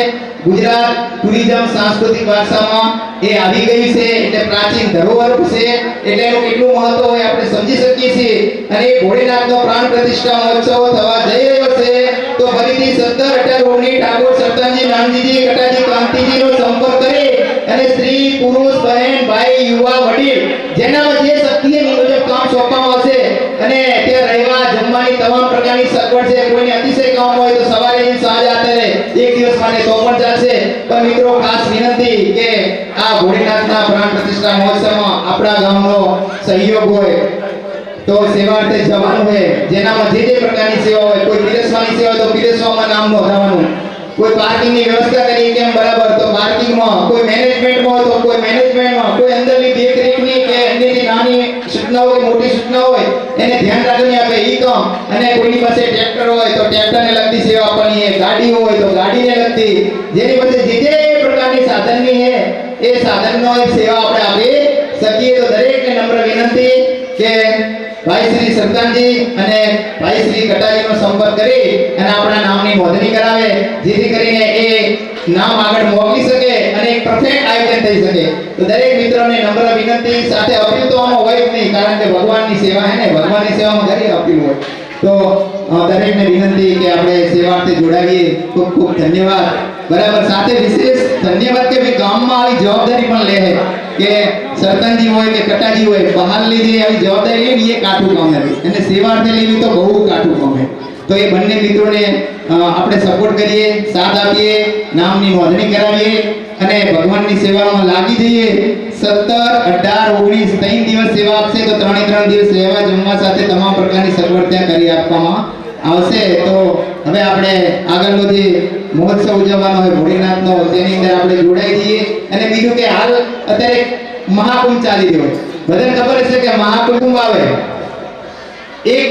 ગુજરાત ટુરિઝમ સાંસ્કૃતિક વારસામાં એ આવી ગઈ છે એટલે પ્રાચીન ધરોહર છે એટલે એનું કેટલું મહત્વ હોય આપણે સમજી શકીએ છીએ. અને એ ભોળેનાથનો પ્રાણ પ્રતિષ્ઠા મહોત્સવ થવા જઈ રહ્યો છે તો ફરીથી 17, 18, 19 ઠાકોર સરતાનજી નાનજીજી, કટાજી કાંતિજીનો સંપર્ક કરી અને સ્ત્રી પુરુષ બહેન ભાઈ યુવા વડીલ જેનામાં જે શક્તિએ મુજબ કામ સોંપવામાં આવશે અને ત્યાં રહેવા જમવાની તમામ પ્રકારની સગવડ છે. કોઈને અતિશય કામ હોય તો સવારે સાંજ આતરે 1 દિવસ માટે તો પણ ચાલશે. પણ મિત્રો ખાસ વિનંતી કે આ ભોળેનાથના પ્રાણ પ્રતિષ્ઠા મહોત્સવમાં આપણા ગામનો સહયોગ હોય તો સેવાર્થે જવાનું છે, જેનામાં જે પ્રકારની સેવા હોય, કોઈ પીરસવાની સેવા હોય તો પીરસવામાં નામ નોંધાવવાનું, કોઈ પાર્કિંગની વ્યવસ્થા કરી કેમ બરાબર તો પાર્કિંગમાં, કોઈ મેનેજમેન્ટમાં હોય તો કોઈ મેનેજમેન્ટમાં, કોઈ અંદરની દેખરેખની કે અન્યની નાની સૂચનાઓ કે મોટી સૂચનાઓ હોય એને ધ્યાન રાખીને આપે ઈ કામ, અને કોઈની પાસે ટ્રેક્ટર હોય તો ટ્રેક્ટરને લગતી સેવા આપવાની છે, ગાડી હોય તો ગાડીને લગતી, જેની પાસે જે પ્રકારની સાધનની છે એ સાધનનો એક સેવા આપણે આપી શકીએ. તો દરેકને નમ્ર વિનંતી કે ભાઈ શ્રી સરતાનજી અને ભાઈ શ્રી કટારીનો સંપર્ક કરી અને આપણા નામની નોંધણી કરાવે, જેથી કરીને એ નામ આગળ મોકલી શકે અને એક પરફેક્ટ આયોજન થઈ શકે. તો દરેક મિત્રોને નમ્ર વિનંતી, સાથે અપીલ તો આમાં હોય જ નહીં, કારણ કે ભગવાનની સેવા હે ને, ભગવાનની સેવામાં ઘણી અપીલ હોય. તો દરેકને વિનંતી કે આપણે સેવાર્થે જોડાવીએ. ખૂબ ખૂબ ધન્યવાદ. બરાબર. સાથે વિશેષ ધન્યવાદ કે ભાઈ ગામમાં આવી જવાબદારી પણ લે કે સરપંચજી હોય કે કટાજી હોય, બહાર લીધી આવી જવાબદારી લેવી એ કાઠું કામ નથી, અને સેવાર્થે લેવી તો બહુ કાઠું કામ છે. તો એ બંને મિત્રોને આપણે સપોર્ટ કરીએ, સાથ આપીએ, નામની નોંધણી કરાવીએ અને ભગવાનની સેવામાં લાગી જઈએ. 17, 18, 19 3 દિવસ સેવા આપશે તો 3 દિવસ રહેવા જમવા સાથે તમામ પ્રકારની સગવડ ત્યાં કરી આપવામાં આવશે. તો હવે આપણે આગળનો જે મહોત્સવ ઉજવવાનો હોય ભોળીનાથનો, તેની અંદર આપણે જોડાઈ જઈએ. અને બીજું કે હાલ અત્યારે મહાકુંભ ચાલી રહ્યો, બધાને ખબર છે કે મહાકુંભ આવે, એક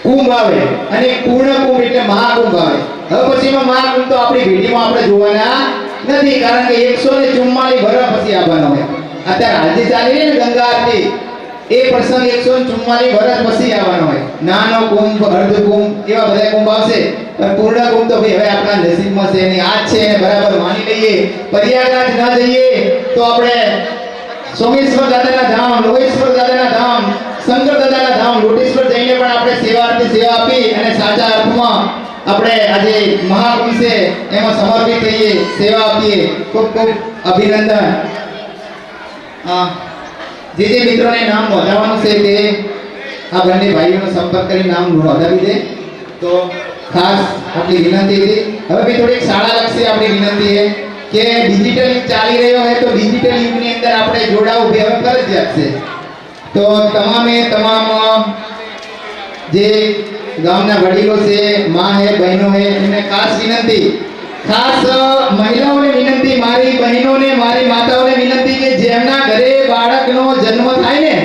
કુંભ આવે અને પૂર્ણ કુંભ એટલે મહાકુંભ આવે. હવે પછીનો મહાકુંભ તો આપણી પેઢીમાં આપણે જોવાના નથી, કારણ કે 144 વર્ષ પછી આવવાનો હોય. અત્યારે આજે ચાલી રહી ને ગંગા આરતી, એ પ્રસંગ 144 વર્ષ પછી આવવાનો હોય. નાનો કુંભ, અર્ધ કુંભ, એવા બધા કુંભ આવશે, પણ પૂર્ણ કુંભ તો ભાઈ હવે આપણા નસીબમાં છે એની આજ છે એને બરાબર માની લઈએ. પ્રયાગરાજ ન જઈએ તો આપણે સોમેશ્વર દાદાના ધામ, લોહેશ્વર દાદાના ધામ, શંકર દાદાના ધામ, લોટેશ્વર જઈને પણ આપણે સેવાર્થે સેવા આપી અને સાચા અર્થમાં આપણે આજે મહાકુંભ છે એમાં સમર્પિત થઈએ, સેવા આપીએ. ખૂબ ખૂબ અભિનંદન. જે મિત્રોને નામ નોંધાવવાનું છે તે આ બંને ભાઈઓનો સંપર્ક કરી નામ નોંધાવી દે. તો ખાસ આપણી વિનંતી હતી. હવે બી થોડીક શાળાલક્ષી આપણી વિનંતી છે કે ડિજિટલ યુગ ચાલી રહ્યો છે, તો ડિજિટલ યુગની અંદર આપણે જોડાવું હવે ફરજિયાત છે. તો તમામે તમામ જે ગામના વડીલો છે, માં હે, બહેનો હે, એમને ખાસ વિનંતી, ખાસ મહિલાઓને વિનંતી, મારી બહેનોને, મારી માતાઓને વિનંતી કે જેમના ઘરે બાળકનો જન્મ થાય ને,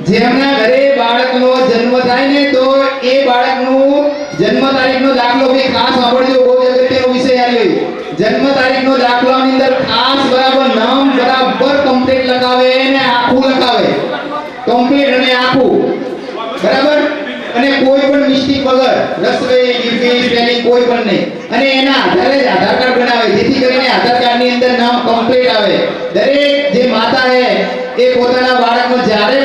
જેમના ઘરે બાળકનો જન્મ થાય ને, તો એ બાળકનું જન્મ તારીખનો દાખલો ભાઈ ખાસ સાંભળજો, બહુ અગત્યનો વિષય આવ્યો. જન્મ તારીખનો દાખલાની અંદર ખાસ બરાબર નામ બરાબર કમ્પ્લીટ લખાવે અને આખું લખાવે, કમ્પ્લીટ અને આખું બરાબર, અને કોઈ પણ મિસ્ટેક વગર, રસવઈ, દીર્ઘઈ, સ્પેલિંગ કોઈ પણ નહીં, અને એના આધારે જ આધાર કાર્ડ બનાવે, જેથી કરીને આધાર કાર્ડની અંદર નામ કમ્પ્લીટ આવે. દરેક જે માતા હે એ પોતાના બાળકનો જ્યારે